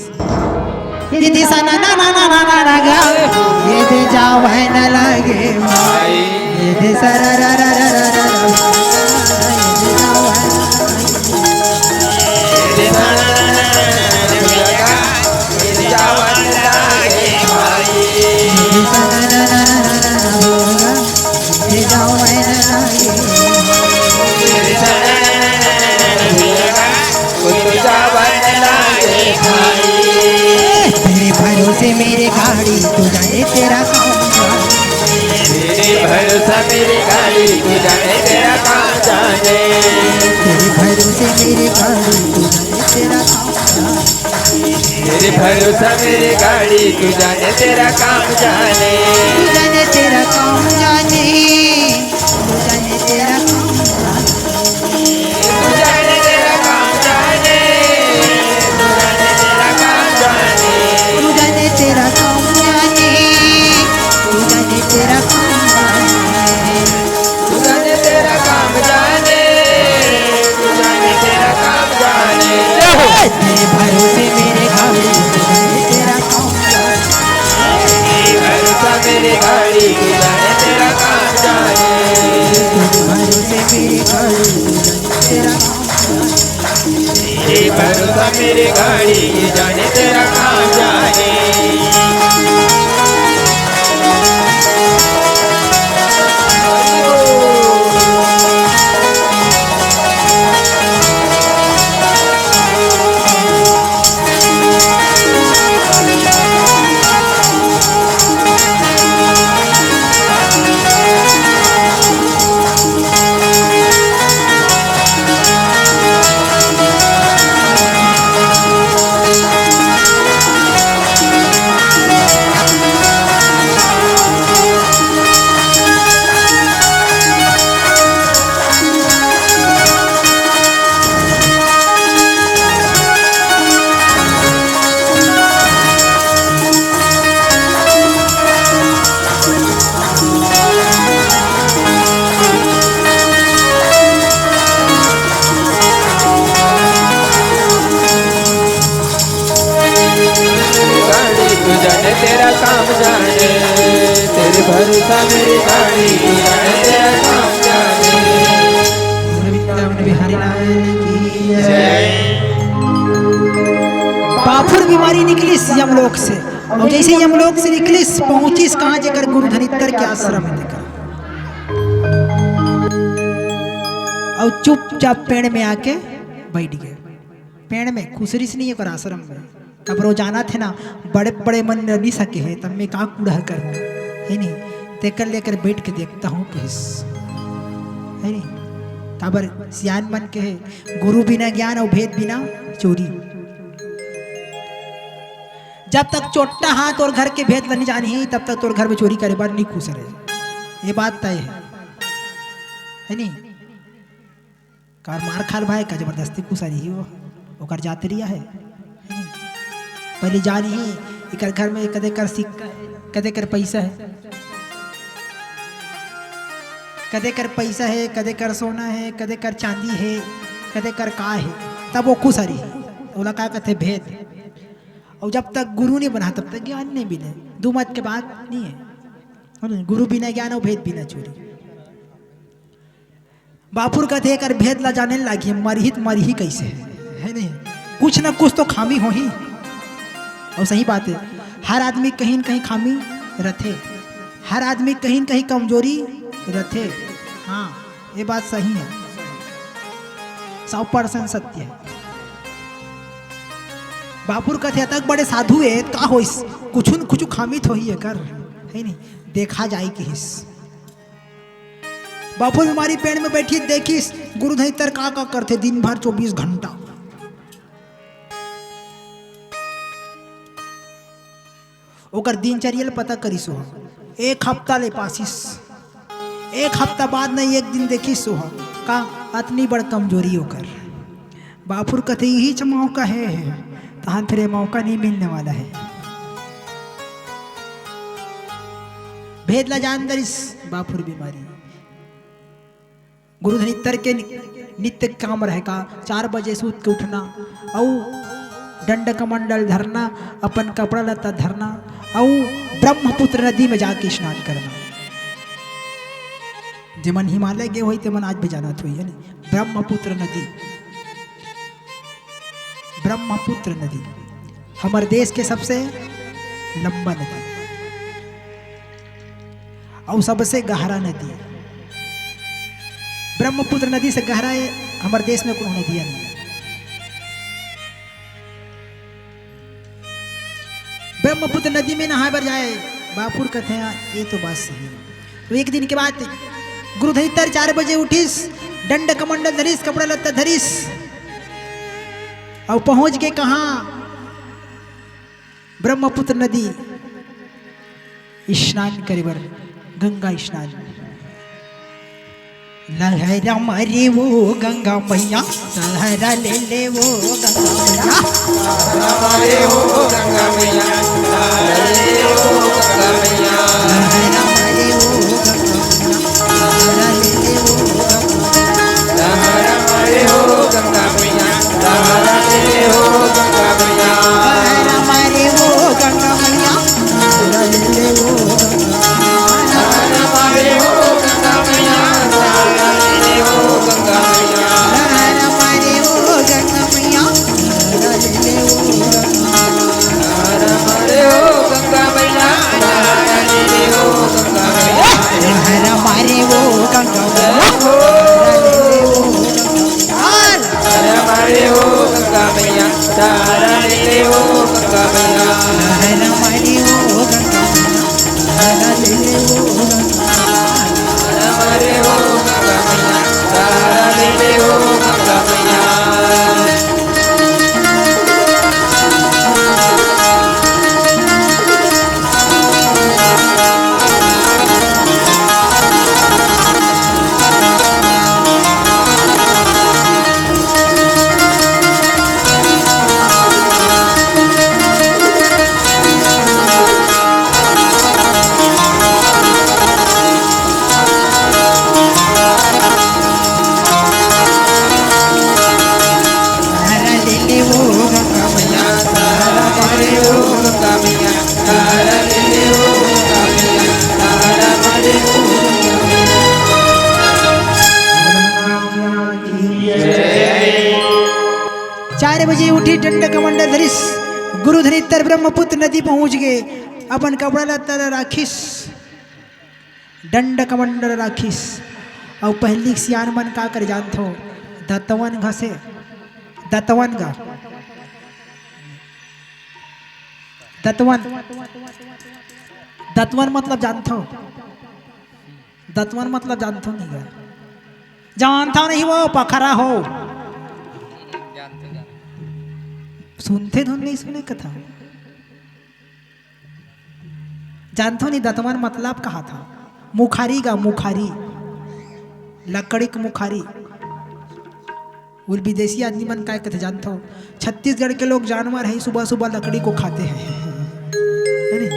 ये दिशा ना ना ना ना ना ना ना गा ये दे जाओ है न लगे भाई ये दे सरा रा रा रा रा रा ये जाओ है ये दे सरा रा रा रा ये जाओ है न लगे भाई ये सरा रा रा रा ये जाओ है न लगे ये सरा रा रा जाओ है न लगे भाई तेरे भरोसे मेरे गाड़ी तू जाने तेरा काम तेरे भरोसा मेरे गाड़ी तू जाने तेरा काम जाने तेरे भरोसे मेरे गाड़ी तू जाने तेरा काम तेरे भरोसा मेरे गाड़ी तू जाने तेरा काम जाने तू जाने तेरा काम जाने तू जाने तेरा काम जाने तू जाने तेरा काम जाने तू जाने तेरा काम जाने तू जाने तेरा काम जाने तू जाने तेरा काम जाने तू जाने तेरा काम जाने तेरे भरोसे मेरे गाड़ी तू जाने तेरा काम जाने भरोसा मेरे गाड़ी तू जाने तेरा काम जाने तेरे भरोसे मेरे गाड़ी तू जाने तेरा काम जाने भरोसा मेरे गाड़ी तू जाने तेरा काम जाने तेरा काम जाने तेरे भरोसा मेरी गाड़ी तू जाने तेरा काम जाने बिहारी लाल की जय। बापुर बीमारी निकली यमलोक से और जैसे यमलोक से निकली पहुंची कहाँ जाकर गुरु धनितर के आश्रम में देखा और चुपचाप पेड़ में आके बैठ गए। पेड़ में खुसरी से नहीं है आश्रम में तब रोजाना थे ना बड़े बड़े मन नहीं सके है तब मैं का कूड़ा कर है नहीं तेकर लेकर बैठ के देखता हूँ किस है नहीं काबर सियान मन के है गुरु बिना ज्ञान और भेद बिना चोरी। जब तक चोट्टा हाथ और घर के भेद नहीं जानी तब तक तोर घर में चोरी करे बार नहीं खुश रहे, ये बात तय है नहीं। कार मार खाल भाई का जबरदस्ती खुश रही वो ओकर जातरिया है नहीं? पहले जानी ही इकर घर में कदे कर सिक्का है कदे कर पैसा है, कदे कर पैसा है कदे कर सोना है कदे कर चांदी है कदे कर का है, तब वो खुश रही बोला का कहते भेद। और जब तक गुरु नहीं बना तब तक ज्ञान नहीं मिले, दो मत के बाद नहीं है। गुरु बिना ज्ञान और भेद बिना चोरी। बापुर कहते कर भेद ला जाने लगी मरही कैसे है नहीं, कुछ ना कुछ तो खामी हो ही। और सही बात है, हर आदमी कहीं न कहीं खामी रथे, हर आदमी कहीं न कहीं कमजोरी रथे। हाँ ये बात सही है, 100% सत्य है। बापुर कहते तक बड़े साधु है का हो कुछ न कुछ खामी तो ही है कर है नहीं, देखा जाए कि हिस बापुर हमारी पेड़ में बैठी देखिस गुरुधई तर का करते दिन भर 24 घंटा। ओकर दिनचर्या पता करी सो एक हफ्ता ले पासिस, एक हफ्ता बाद नहीं एक दिन देखी सो का अतनी बड़ कमजोरी होकर। बापुर कहते यही च मौका है तहां फिर मौका नहीं मिलने वाला है। भेद ला जान दरिस बापुर बीमारी गुरुधनी तर के नित्य काम रहेगा 4 बजे सूत के उठना और दंड कमंडल धरना, अपन कपड़ा लता धरना और ब्रह्मपुत्र नदी में जाके स्नान करना। जिमन हिमालय गए हुई ते मन आज भी जाना थी है ब्रह्मपुत्र नदी। ब्रह्मपुत्र नदी हमारे देश के सबसे लंबा नदी और सबसे गहरा नदी। ब्रह्मपुत्र नदी से गहरा है हमारे देश में कोई नदियां नहीं। ब्रह्मपुत्र नदी में नहाए बर जाए बापुर कहते हैं ये तो बात सही है। तो एक दिन के बाद गुरुधर 4 बजे उठिस, दंड कमंडल धरिस, कपड़ा लत्ता धरिस और पहुंच के कहा ब्रह्मपुत्र नदी स्नान करे बर, गंगा स्नान। लहरा मारे वो गंगा मैया, लहरा ले ले वो गंगा मैया, लहरा मारे वो गंगा मैया, लहरा ले ले वो गंगा मैया, लहरा मारे वो गंगा मैया, लहरा ले ले वो गंगा मैया, लहरा मारे वो गंगा मैया, लहरा मारे वो गंगा मैया, लहरा ले ले वो लहरा मारे वो गंगा मैया, लहरा ले ले वो गंगा मैया, लहरा मारे वो गंगा मैया, लहरा ले ले वो लहरा मारे वो गंगा मैया, लहरा ले ले वो गंगा मैया, लहरा मारे वो गंगा मैया, लहरा मारे वो गंगा मैया, लहरा ले ले वो गंगा मैया, लहरा मारे वो गंगा मैया, लहरा ले ले वो गंगा लहरा मारे वो गंगा मैया, लहरा ले ले वो गंगा मैया। दंड कमंडल धरिस, गुरुधरी तर ब्रह्मपुत्र नदी पहुंच गए। अपन कपड़ा लत्ता राखिस, दंड कमंडल राखिस और पहली सियान मन का कर जानत हो दतवन घसे, दतवन का दतवन, दतवन मतलब जानत हो दतवन मतलब जानते नहीं गया, जानता नहीं वो पखरा हो, सुनते धुन नहीं सुने कथा, जानते नहीं दतवन मतलब कहा था, मुखारी का मुखारी, लकड़ी की मुखारी। वो विदेशी आदमी मन काय कहते जानते हो, छत्तीसगढ़ के लोग जानवर हैं सुबह सुबह लकड़ी को खाते हैं, है नहीं?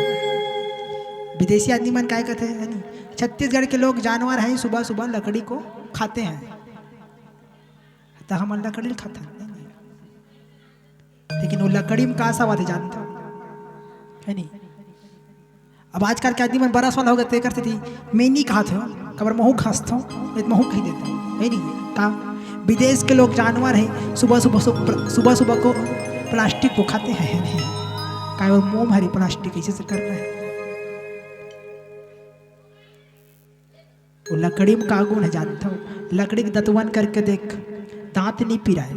विदेशी आदमी मन काय कहते हैं, छत्तीसगढ़ के लोग जानवर हैं सुबह सुबह लकड़ी को खाते हैं, तो हम लकड़ी खाते हैं, लेकिन वो लकड़ी में कहा सा बात है जानते हो, है नहीं? अब आजकल के आदमी मन बरस वाला हो गए करते थी, मैं नहीं कहा था कबर महू खासता हूँ, महू कही देता हूँ, है नहीं? कहा विदेश के लोग जानवर हैं सुबह सुबह को प्लास्टिक को खाते हैं, काय और मोम हरी प्लास्टिक कैसे से कर रहे हैं। वो लकड़ी में का गुण है जानता हूँ, लकड़ी के दतवन करके देख, दांत नहीं पिराए।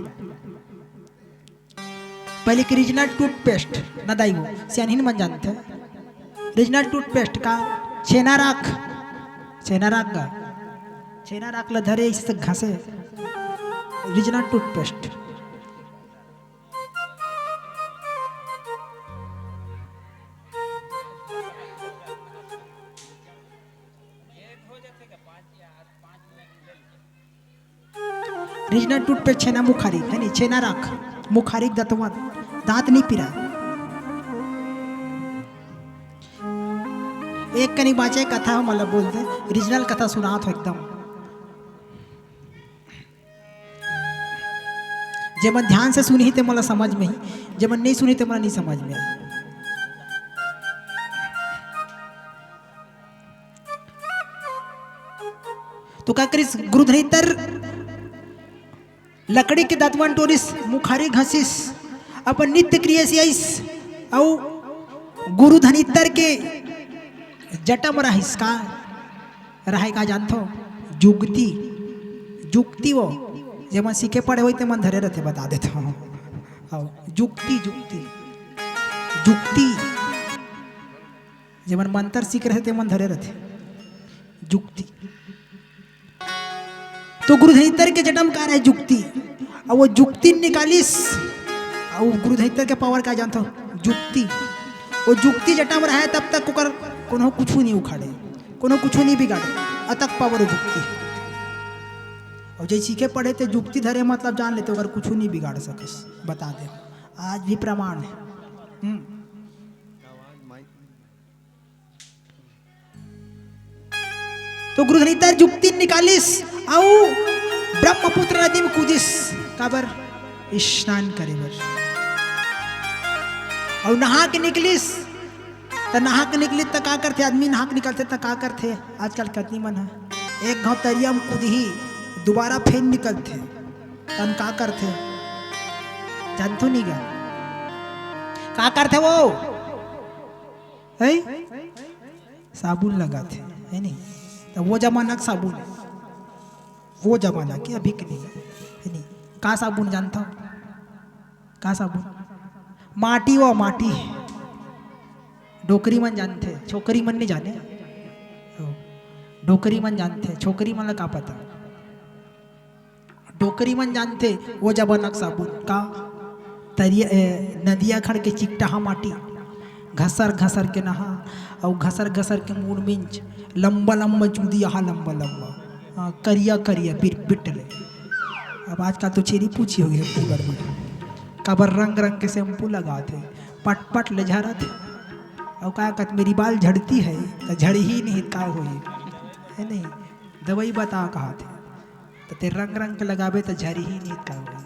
पहले की रीजनल टूथपेस्ट न दाई वो सियानहीन मन जानते हैं, रीजनल टूथपेस्ट का छेना राख ला धरे इससे घसे, रीजनल टूथपेस्ट। रीजनल टूथपेस्ट छेना मुखारी है नहीं, छेना राख मुखारी दतवन, दांत नहीं पिरा। एक कनी बाचे कथा मतलब बोलते रीजनल कथा सुना तो एकदम जब मैं ध्यान से सुनी तो मला समझ में ही, जब मैं नहीं सुनी तो मला नहीं समझ में आई। तो क्या करिस गुरुधरितर लकड़ी के दातवन टोरिस मुखारी घसीस अपन नित्य क्रिया से आइस औ गुरु धनितर के जटम रहिस का रहे का जानथो जुगती जुगती वो जे मन सीखे पढ़े हुई तो मन धरे रहते बता देता हूँ। जुगती जुगती जुगती जे मन मंत्र सीख रहे थे मन धरे रहते जुगती। तो गुरुधरितर के जन्म का है जुगती, और वो जुगती निकालिस और गुरुधरितर के पावर का जानता हूँ जुगती। वो जुगती जटा में रहे तब तक ओकर कोनो कुछ नहीं उखाड़े, कोनो कुछ नहीं बिगाड़े, अतक पावर जुगती। और जैसे सीखे पढ़े थे जुगती धरे मतलब जान लेते अगर कुछ नहीं बिगाड़ सके, बता दे आज भी प्रमाण है। तो गुरुधरितर जुगती निकालिस औ ब्रह्मपुत्र नदी में कूदिस काबर स्नान करे बर, और नहा के निकलिस तो नहा के निकली तो का करते आदमी, नहा के निकलते तो का करते आजकल कतनी मन है एक घाव तरिया में कूद ही दोबारा फेर निकलते तन का करते जानतो नहीं गा का करते वो है साबुन लगाते है नहीं। तो वो जमाना का साबुन, वो जमाना की अभी के नहीं है नहीं। का साबुन जानता हूँ, का साबुन माटी, वो माटी डोकरी मन जानते, छोकरी मन नहीं जाने, डोकरी मन जानते, छोकरी मन का पता, डोकरी मन जानते वो जमाना का साबुन का तरिया नदिया खड़ के चिकटा माटी घसर घसर के नहा और घसर घसर के मूड मिंच लंबा लंबा चूदी यहाँ लंबा लंबा करिया करिया बिटले। अब आजकल तो चेरी पूछी हो गई गड़बड़, कबर रंग रंग के शैम्पू लगाते पट पट ले झा थे, और क्या कहते मेरी बाल झड़ती है तो झड़ ही नहीं का हुई है नहीं, दवाई बता कहा थे तो ते रंग रंग के लगावे तो झड़ी ही नहीं का हुई।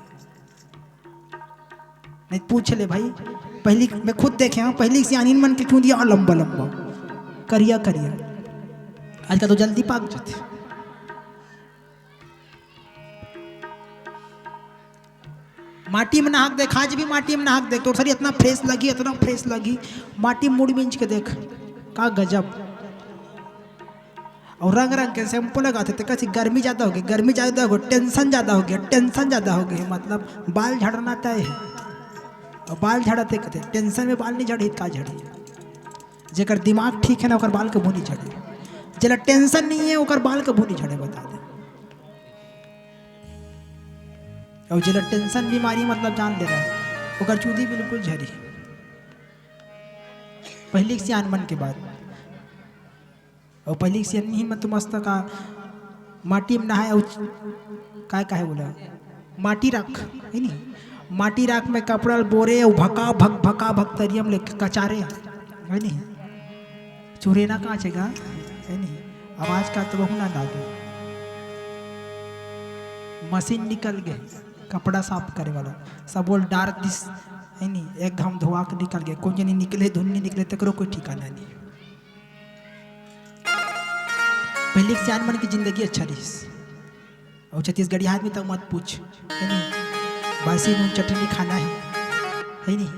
नहीं पूछ ले भाई, पहली मैं खुद देखे हूँ, पहली सियानीन मन के क्यों दिया लंबा लंबा करिया करिया, आजकल तो जल्दी पाक जाते। माटी में नहाक देख, आज भी माटी में नहाक देख तो सर इतना फ्रेश लगी, इतना फ्रेश लगी, माटी मुड़ मिंच के देख का गजब। और रंग रंग के शैम्पू लगाते थे, कैसी गर्मी ज़्यादा होगी, गर्मी ज़्यादा होगी टेंशन ज़्यादा हो गया, टेंशन ज़्यादा हो गई मतलब बाल झड़ना तय है। और बाल झड़ते कहते टेंशन में बाल नहीं झड़ी का झड़ी, जेकर दिमाग ठीक है ना ओकर बाल के मुँह नहीं झड़े, जरा टेंशन नहीं है ओकर बाल कबू नहीं झड़े बता दे। और जरा टेंशन बीमारी मतलब जान ले रहा ओकर चूदी बिल्कुल झरी पहले से आनमन के बाद। और पहले से नहीं मत मस्त का माटी में नहाए काय काहे बोला माटी रख है नहीं माटी राख में कपड़ा बोरे भका भक भका भक तरियम ले कचारे है नहीं चूरे ना कहाँ छेगा है नहीं आवाज का तो बहु ना लागे। मशीन निकल गए कपड़ा साफ करे वाला सब बोल डार दिस है नहीं एक घाम धोआ के निकल गए कौन जनी निकले धुन नहीं निकले तकरो कोई ठिकाना नहीं। पहले से आनमन की जिंदगी अच्छा रही और छत्तीसगढ़ी आदमी तक मत पूछ है नहीं बासी नून चटनी खाना है नहीं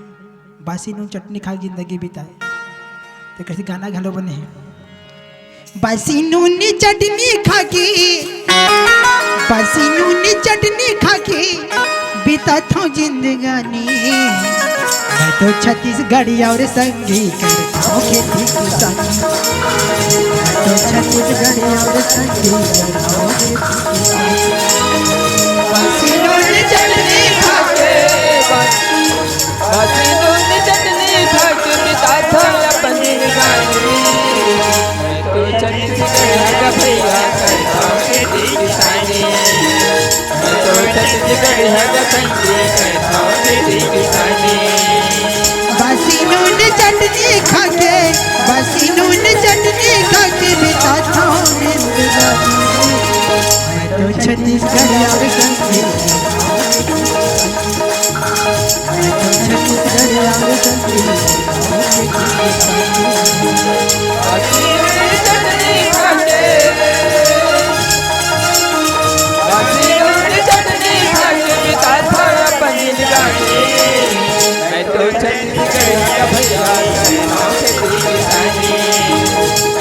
बासी नून चटनी खा जिंदगी बिताए तो कैसे गाना घलो बने हैं बासी नून चटनी खा के बासी नून चटनी खा के बिता था जिंदगानी मैं तो छत्तीसगढ़ी और संगी करता हूँ खेती किसानी मैं तो छत्तीसगढ़ी और संगी करता हूँ खेती किसानी बासी नून चटनी खा के बासी नून चटनी खा के बिता था अपन जिंदगानी मैं तो छत्तीसगढ़ का भैया करता हूँ खेती किसानी मैं तो छत्तीसगढ़ का संगी करता हूँ खेती किसानी। बासी नून चटनी खा के बासी नून चटनी खा के बिता था जिंदगानी मैं तो छत्तीसगढ़ और संगी मैं तो छत्तीसगढ़ और संगी बासी नून चटनी खा के बासी नून चटनी खा के बिता था अपन जिंदगानी मैं तो छत्तीसगढ़ का भैया करता हूँ खेती किसानी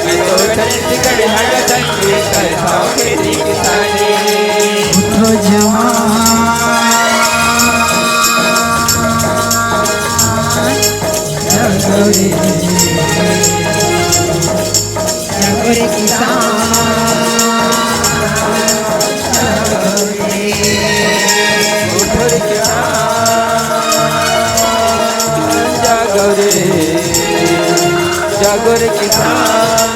मैं तो छत्तीसगढ़ का संगी करता हूँ खेती किसानी। उठो जवान जागोरे जागोरे किसान उठो रे किसान जागो रे जागो रे किसान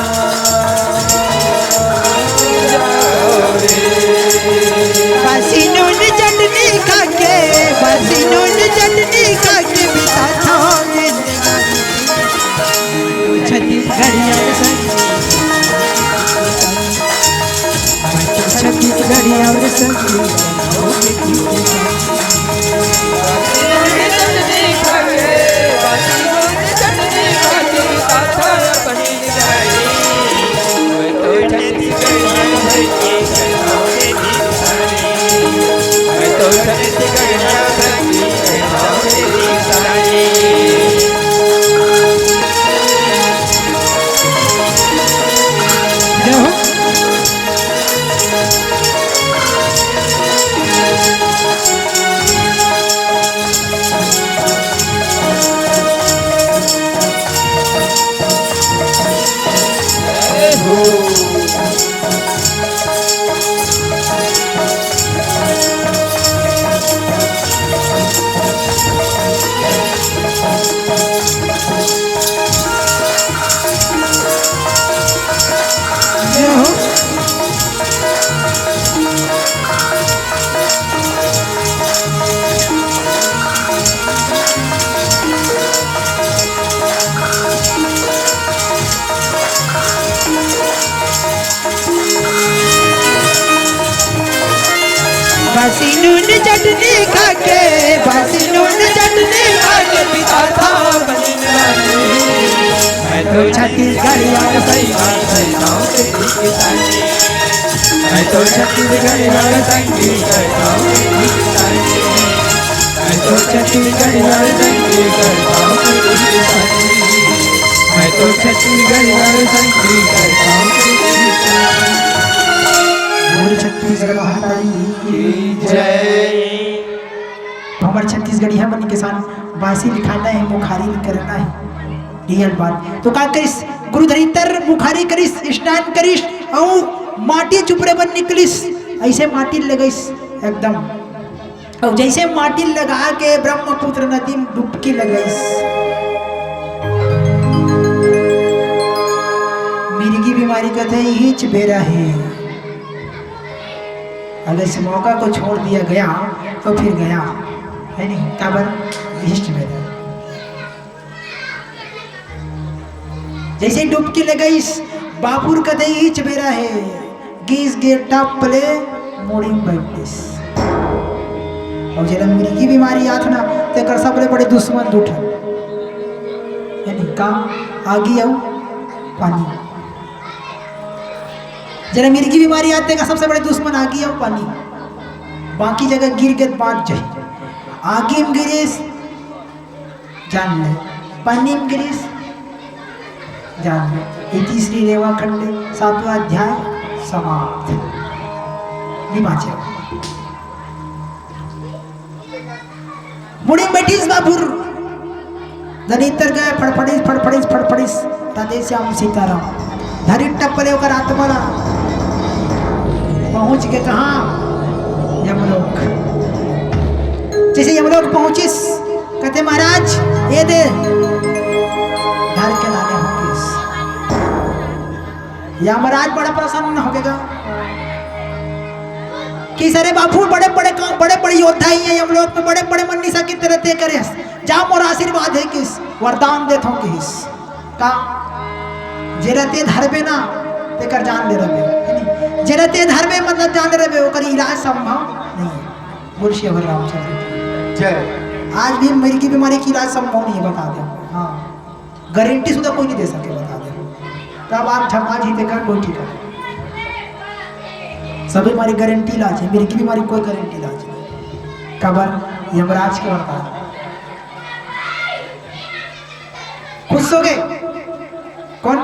जागो रे। बासी नून चटनी खा के बासी नून चटनी खा के बिता था जिंदगानी छत्तीसगढ़ और संगी मैं तो छत्तीसगढ़ और संगी बासी नून चटनी खा के बासी नून चटनी खा के बिता था अपन जिंदगानी मैं तो छत्तीसगढ़ का भैया करता हूँ खेती किसानी मैं तो छत्तीसगढ़ का संगी करता हूँ खेती किसानी। बासी नून चटनी खा के बासी नून चटनी खा के बिता था जिंदगानी मैं तो छत्तीसगढ़ और संगी करता हूँ खेती किसानी मैं तो छत्तीसगढ़ और संगी करता हूँ खेती किसानी मैं तो छत्तीसगढ़ और संगी करता हूँ खेती किसानी मैं तो छत्तीसगढ़ और संगी करता हूँ खेती किसानी। मोर छत्तीसगढ़ महारानी की जय। हमारे छत्तीसगढ़ी है मन किसान बासी लिखाना है मुखारी करना है रियल बात तो का करिस गुरुधरितर मुखारी करिस स्नान करिस और माटी चुपरे बन निकलिस ऐसे माटी लगइस एकदम और जैसे माटी लगा के ब्रह्मपुत्र नदी में डुबकी लगइस मिर्गी बीमारी कहते हैं हिच बेरा है अगर इस मौका को छोड़ दिया गया तो फिर गया है नहीं काबर हिच बेरा जैसे डुबकी लगइस बापुर कहते हिच बेरा है गीस गेटा पले मोड़ी बैठिस और जरा मिर्गी बीमारी आत ना ते कर सबले बड़े दुश्मन दूठन यानी का आगी आऊ पानी जरा मिर्गी बीमारी आते का सबसे बड़े दुश्मन आगी आऊ पानी बाकी जगह गिर के बात जाए आगी में गिरिस जान ले पानी में गिरिस जान ले ये तीसरी रेवा खंडे 7वां अध्याय समाप्त निमाचे मुड़ी बैठीस बाबुर धनितर गए फड़फड़ीस राधे श्याम सीताराम धरी टप्पले होकर आत्मरा पहुंच के कहा यमलोक जैसे यमलोक पहुंचिस कहते महाराज ये दे घर के लाने होंगे यमराज बड़ा प्रसन्न हो गया कि सरे बापू बड़े बड़े योद्धा ही हैं यमलोक में बड़े मनीषा की तरह ते करे जा मोर आशीर्वाद है किस वरदान देत हूं किस का जेरते धरबे ना ते कर जान ले रबे जेरते धरबे मतलब जान ले रबे ओकर इलाज संभव नहीं है बोल श्री रामचंद्र जय आज भी मिर्गी बीमारी की इलाज संभव नहीं है बता दे हाँ गारंटी सुधा कोई नहीं दे सके बता दे तब आप छपा जीते कर कोई ठीक है सभी हमारी गारंटी इलाज है मिर्गी बीमारी कोई गारंटी इलाज नहीं कबर यमराज के वरदान खुश हो गए कौन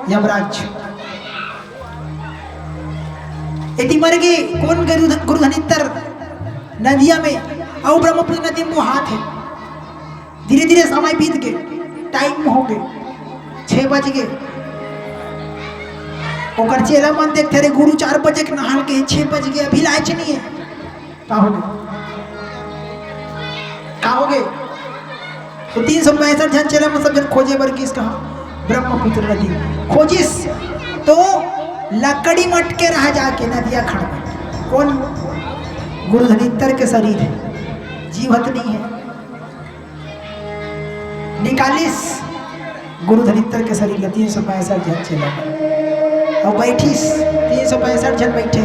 यमराज यदि मर गए कौन गुरुधनितर नदिया में और ब्रह्मपुत्र नदी में हाथ है धीरे धीरे समय बीत गए टाइम हो गए 6 बज गए ओकर चेला मन देखते रे गुरु 4 बजे के नहाल के 6 बज गए अभी लाइच नहीं है का हो गए तो 365 जन चेला मन सब जन खोजे बर किस कहा ब्रह्मपुत्र नदी खोजिस तो लकड़ी मटके रह जाके नदिया खड़ में कौन गुरुधनितर के शरीर है जीवत नहीं है निकालिस गुरुधनितर के शरीर के 365 जन चेला और बैठीस 365 जन बैठे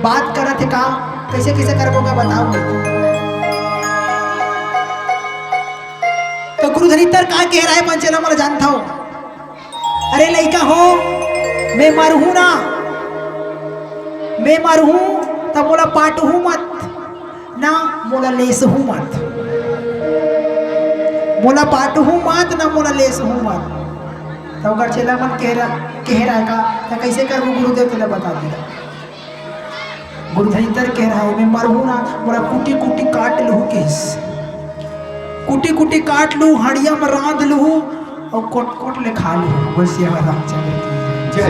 बात करत है का कैसे कैसे करबोगा बताओ तो गुरुधनितर का कह रहा है पंचेला मला जानता हो अरे लड़का हो मैं मरहूं ना मैं मरहूं तब मोला पाटहूं मत ना मोला लेसहूं मत मोला पाटहूं मत ना मोला लेसहूं मत तो अगर चेला मन कह रहा है का तो कैसे कर गुरुदेव तुला बता दिया गुरुधनितर कह रहा है मैं मरहूं ना मोला कुटी कुटी काट लूँ केस कुटी कुटी काट लूँ हड़िया में रांध लूँ और कोट कोट ले खा लूँ बस ये रामचंद्र जय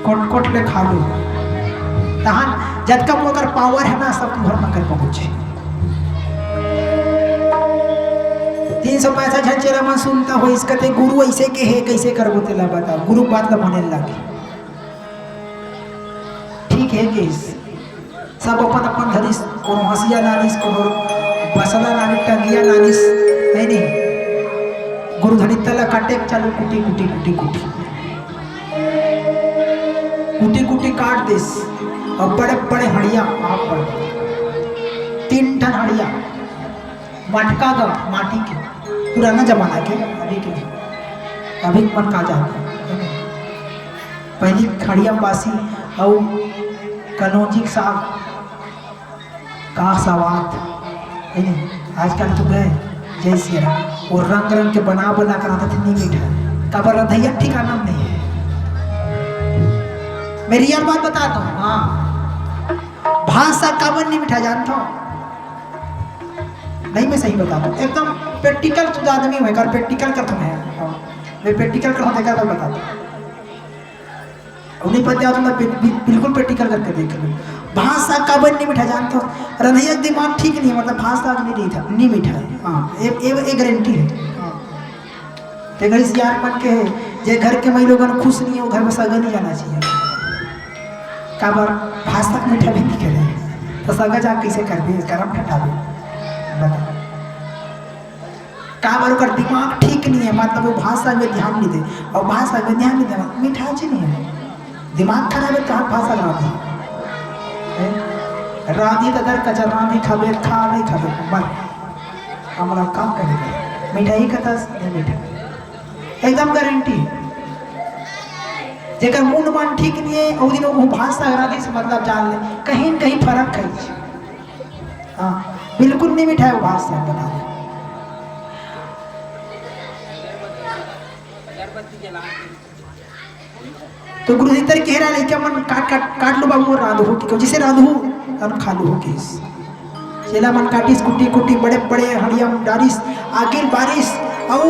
कोट कोट ले खा लूँ तहन जब का अगर पावर है ना सब घर में कर पहुंचे 365 जन चेला मन सुनता हो इस कहते गुरु ऐसे के है कैसे करबो तेला बता गुरु बात ला माने लागे ठीक है केस सब अपन अपन धरिस कोनो हसिया नालिस कोनो बसला नाली टंगिया नालिस है नहीं गुरुधनितर ला काटे चालू कुटी कुटी कुटी कुटी कुटी कुटी काट दिस और बड़े बड़े हड़िया आप पर 3 टन हड़िया मटका का माटी के पुराना जमाना के अभी मन का जाता पहली खड़िया बासी और कनौजी साग का सवाद है नहीं आजकल तो गए जैसे और रंग रंग के बना कर आता थे नहीं मीठा काबर रधैया ठिकाना नहीं है मेरी यार बात बताता हूँ हाँ भाषा काबर नहीं मीठा जानता हूँ नहीं मैं सही बताता हूँ एकदम प्रैक्टिकल आदमी है कर प्रैक्टिकल कर तुम्हें मैं प्रैक्टिकल कर देखा मैं बताता हूँ। उन्हें पता तो मैं बिल्कुल प्रैक्टिकल करके देख लूँ। भाषा काबन नहीं मीठा जानते हो, रनैया दिमाग ठीक नहीं है, मतलब भाषा नहीं मीठा है। हाँ एक गारंटी है। हाँ ते घर से यार बन के जे घर के मई लोगों खुश नहीं है वो घर में सगा नहीं जाना चाहिए। काबर भाषा मीठा भी नहीं करे तो सगा जा कैसे कर दे, गरम ठंडा भी बता। काबर का दिमाग ठीक नहीं है, मतलब वो भाषा में ध्यान नहीं दे, और भाषा में ध्यान नहीं दे मीठा अच्छी नहीं है। दिमाग खराब है तो आप भाषा राधी राधी तो दर कचर राधी खाबे खा नहीं खाबे मर हमारा काम करेगा। मिठाई का दस नहीं मीठा एकदम गारंटी। जेकर मूड मन ठीक नहीं है और दिन वो भाषा राधी से मतलब जान ले कहीं न कहीं फर्क है। हाँ बिल्कुल नहीं मीठा है वो भाषा बना दे। तो गुरु जी तर कह रहा है क्या मन काट लो बाबू राधो हो कि जिसे राधो हम खा लो हो किस चेला मन काटिस कुटी कुटी बड़े बड़े हड़ियम डारिस आगे बारिश आओ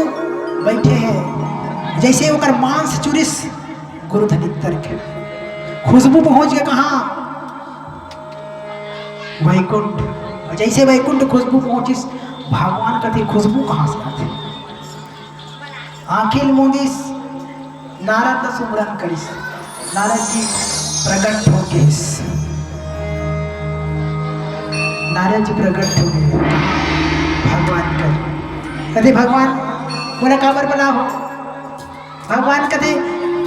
बैठे हैं जैसे ओकर मांस चुरिस गुरु धनितर के खुशबू पहुंच गए कहाँ वैकुंठ। जैसे वैकुंठ खुशबू पहुंचिस भगवान कहते खुशबू कहाँ से आती आखिल मुंदिस नारद सुमरन करिस। नारद जी प्रकट हो गए, नारद जी प्रकट हो गए भगवान कर कहते भगवान बोला काबर बना हो। भगवान कहते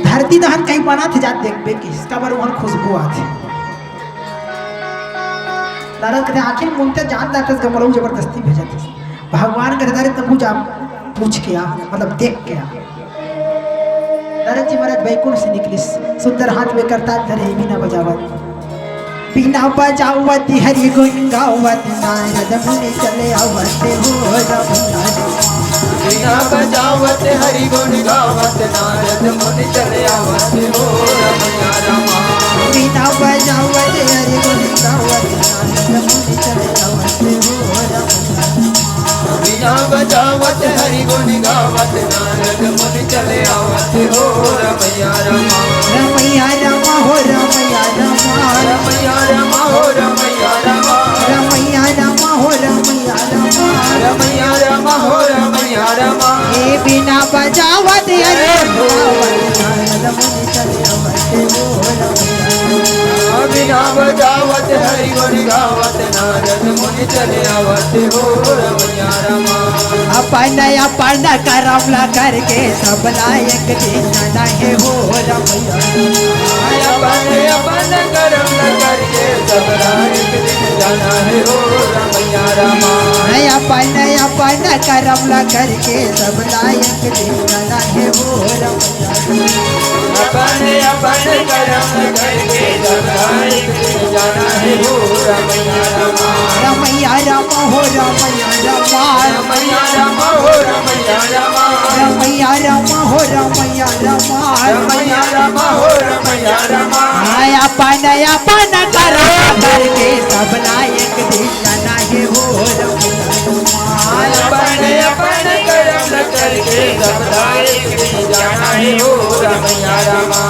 धरती दहन कहीं बना थे जाते देख बेकी काबर वहां खुशबू आती। नारद कहते आखिर मुंते जान जाते गमरू जबरदस्ती भेजते। भगवान कहते अरे तब जा पूछ के आ मतलब देख के आ। नारद जी महाराज वैकुंठ से निकली सुंदर हाथ में करता धरे बिना बजावत बिना बजावत हरि गुण गावत नारद मुनि चले आवत हो बिना बजावत हरि गुण गावत नारद मुनि चले आवत हो रमैया रमा। बिना बजावत हरि गुण गावत नारद मुनि चले आवत हो रमैया। बिना बजावत हरि गुण गावत नारद मुनि चले आवत हो रमैया रमा। रमैया रमा हो रमैया रमा रमैया रमा हो रमैया रमा। रमैया रमा हो रमैया रमा रमैया रमा हो रमैया रमा। ए बिना बजावत हरि गावत नारद मुनि चले आवत हो रमैया। बिना बजावत हरि गुण गावत नारद मुनि चले आवत हो रमैया रमा। अपन अपन करम ला करके सब लायक दिन नहीं हो रमैया। अपन अपन कर्म न करके सब लायक दिन जाना है हो रमैया रमा। अपन अपन करम ला करके सब लायक दिन नहीं हो रमैया। अपन अपन कर्म न करके सब लायक दिन जाना है हो रमैया रमा। रमैया रमा हो रमैया रमा रमैया रमा हो रमैया रमा। रमैया रमा हो रमैया रमा रमैया रमा हो रमैया रमा। अपन अपन करम करके सब लायक दिन नहीं हो रमैया। अपन अपन कर्म न करके सब लायक दिन जाना है हो रमैया रमा।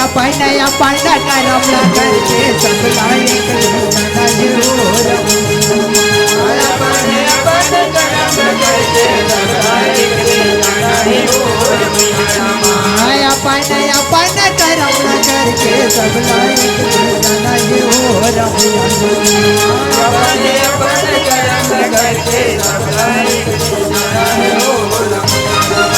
अपन अपन करम ला करके सब लायक दिन नहीं हो रमैया। अपन अपन कर्म न करके सब लायक दिन जाना है हो रमैया रमा। अपन अपन करम ला करके सब लायक दिन नहीं हो रमैया। अपन अपन कर्म न करके सब लायक दिन जाना है हो रमैया रमा।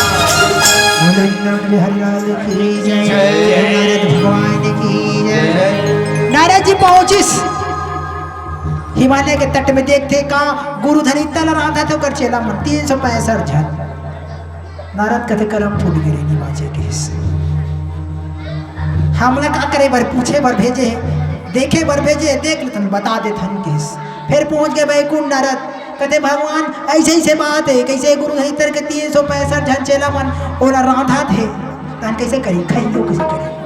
हरिलाल की जय नारद भगवान की जय। नारद जी पहुंचिस हिमालय के तट में देखते का गुरुधनी तल राधा तो कर चेला मन 365 झन नारद कथे करम फूट गिरे निमाचे के हिस्से हमला का करे बर पूछे बर भेजे देखे बर भेजे देख लेथन बता देथन केस फिर पहुंच गए बैकुंठ नारद कहते भगवान ऐसे ही से बात है कैसे गुरुधनी तर के 365 झन चेला मन ओला राधा थे तन कैसे करी खाइयो कैसे करी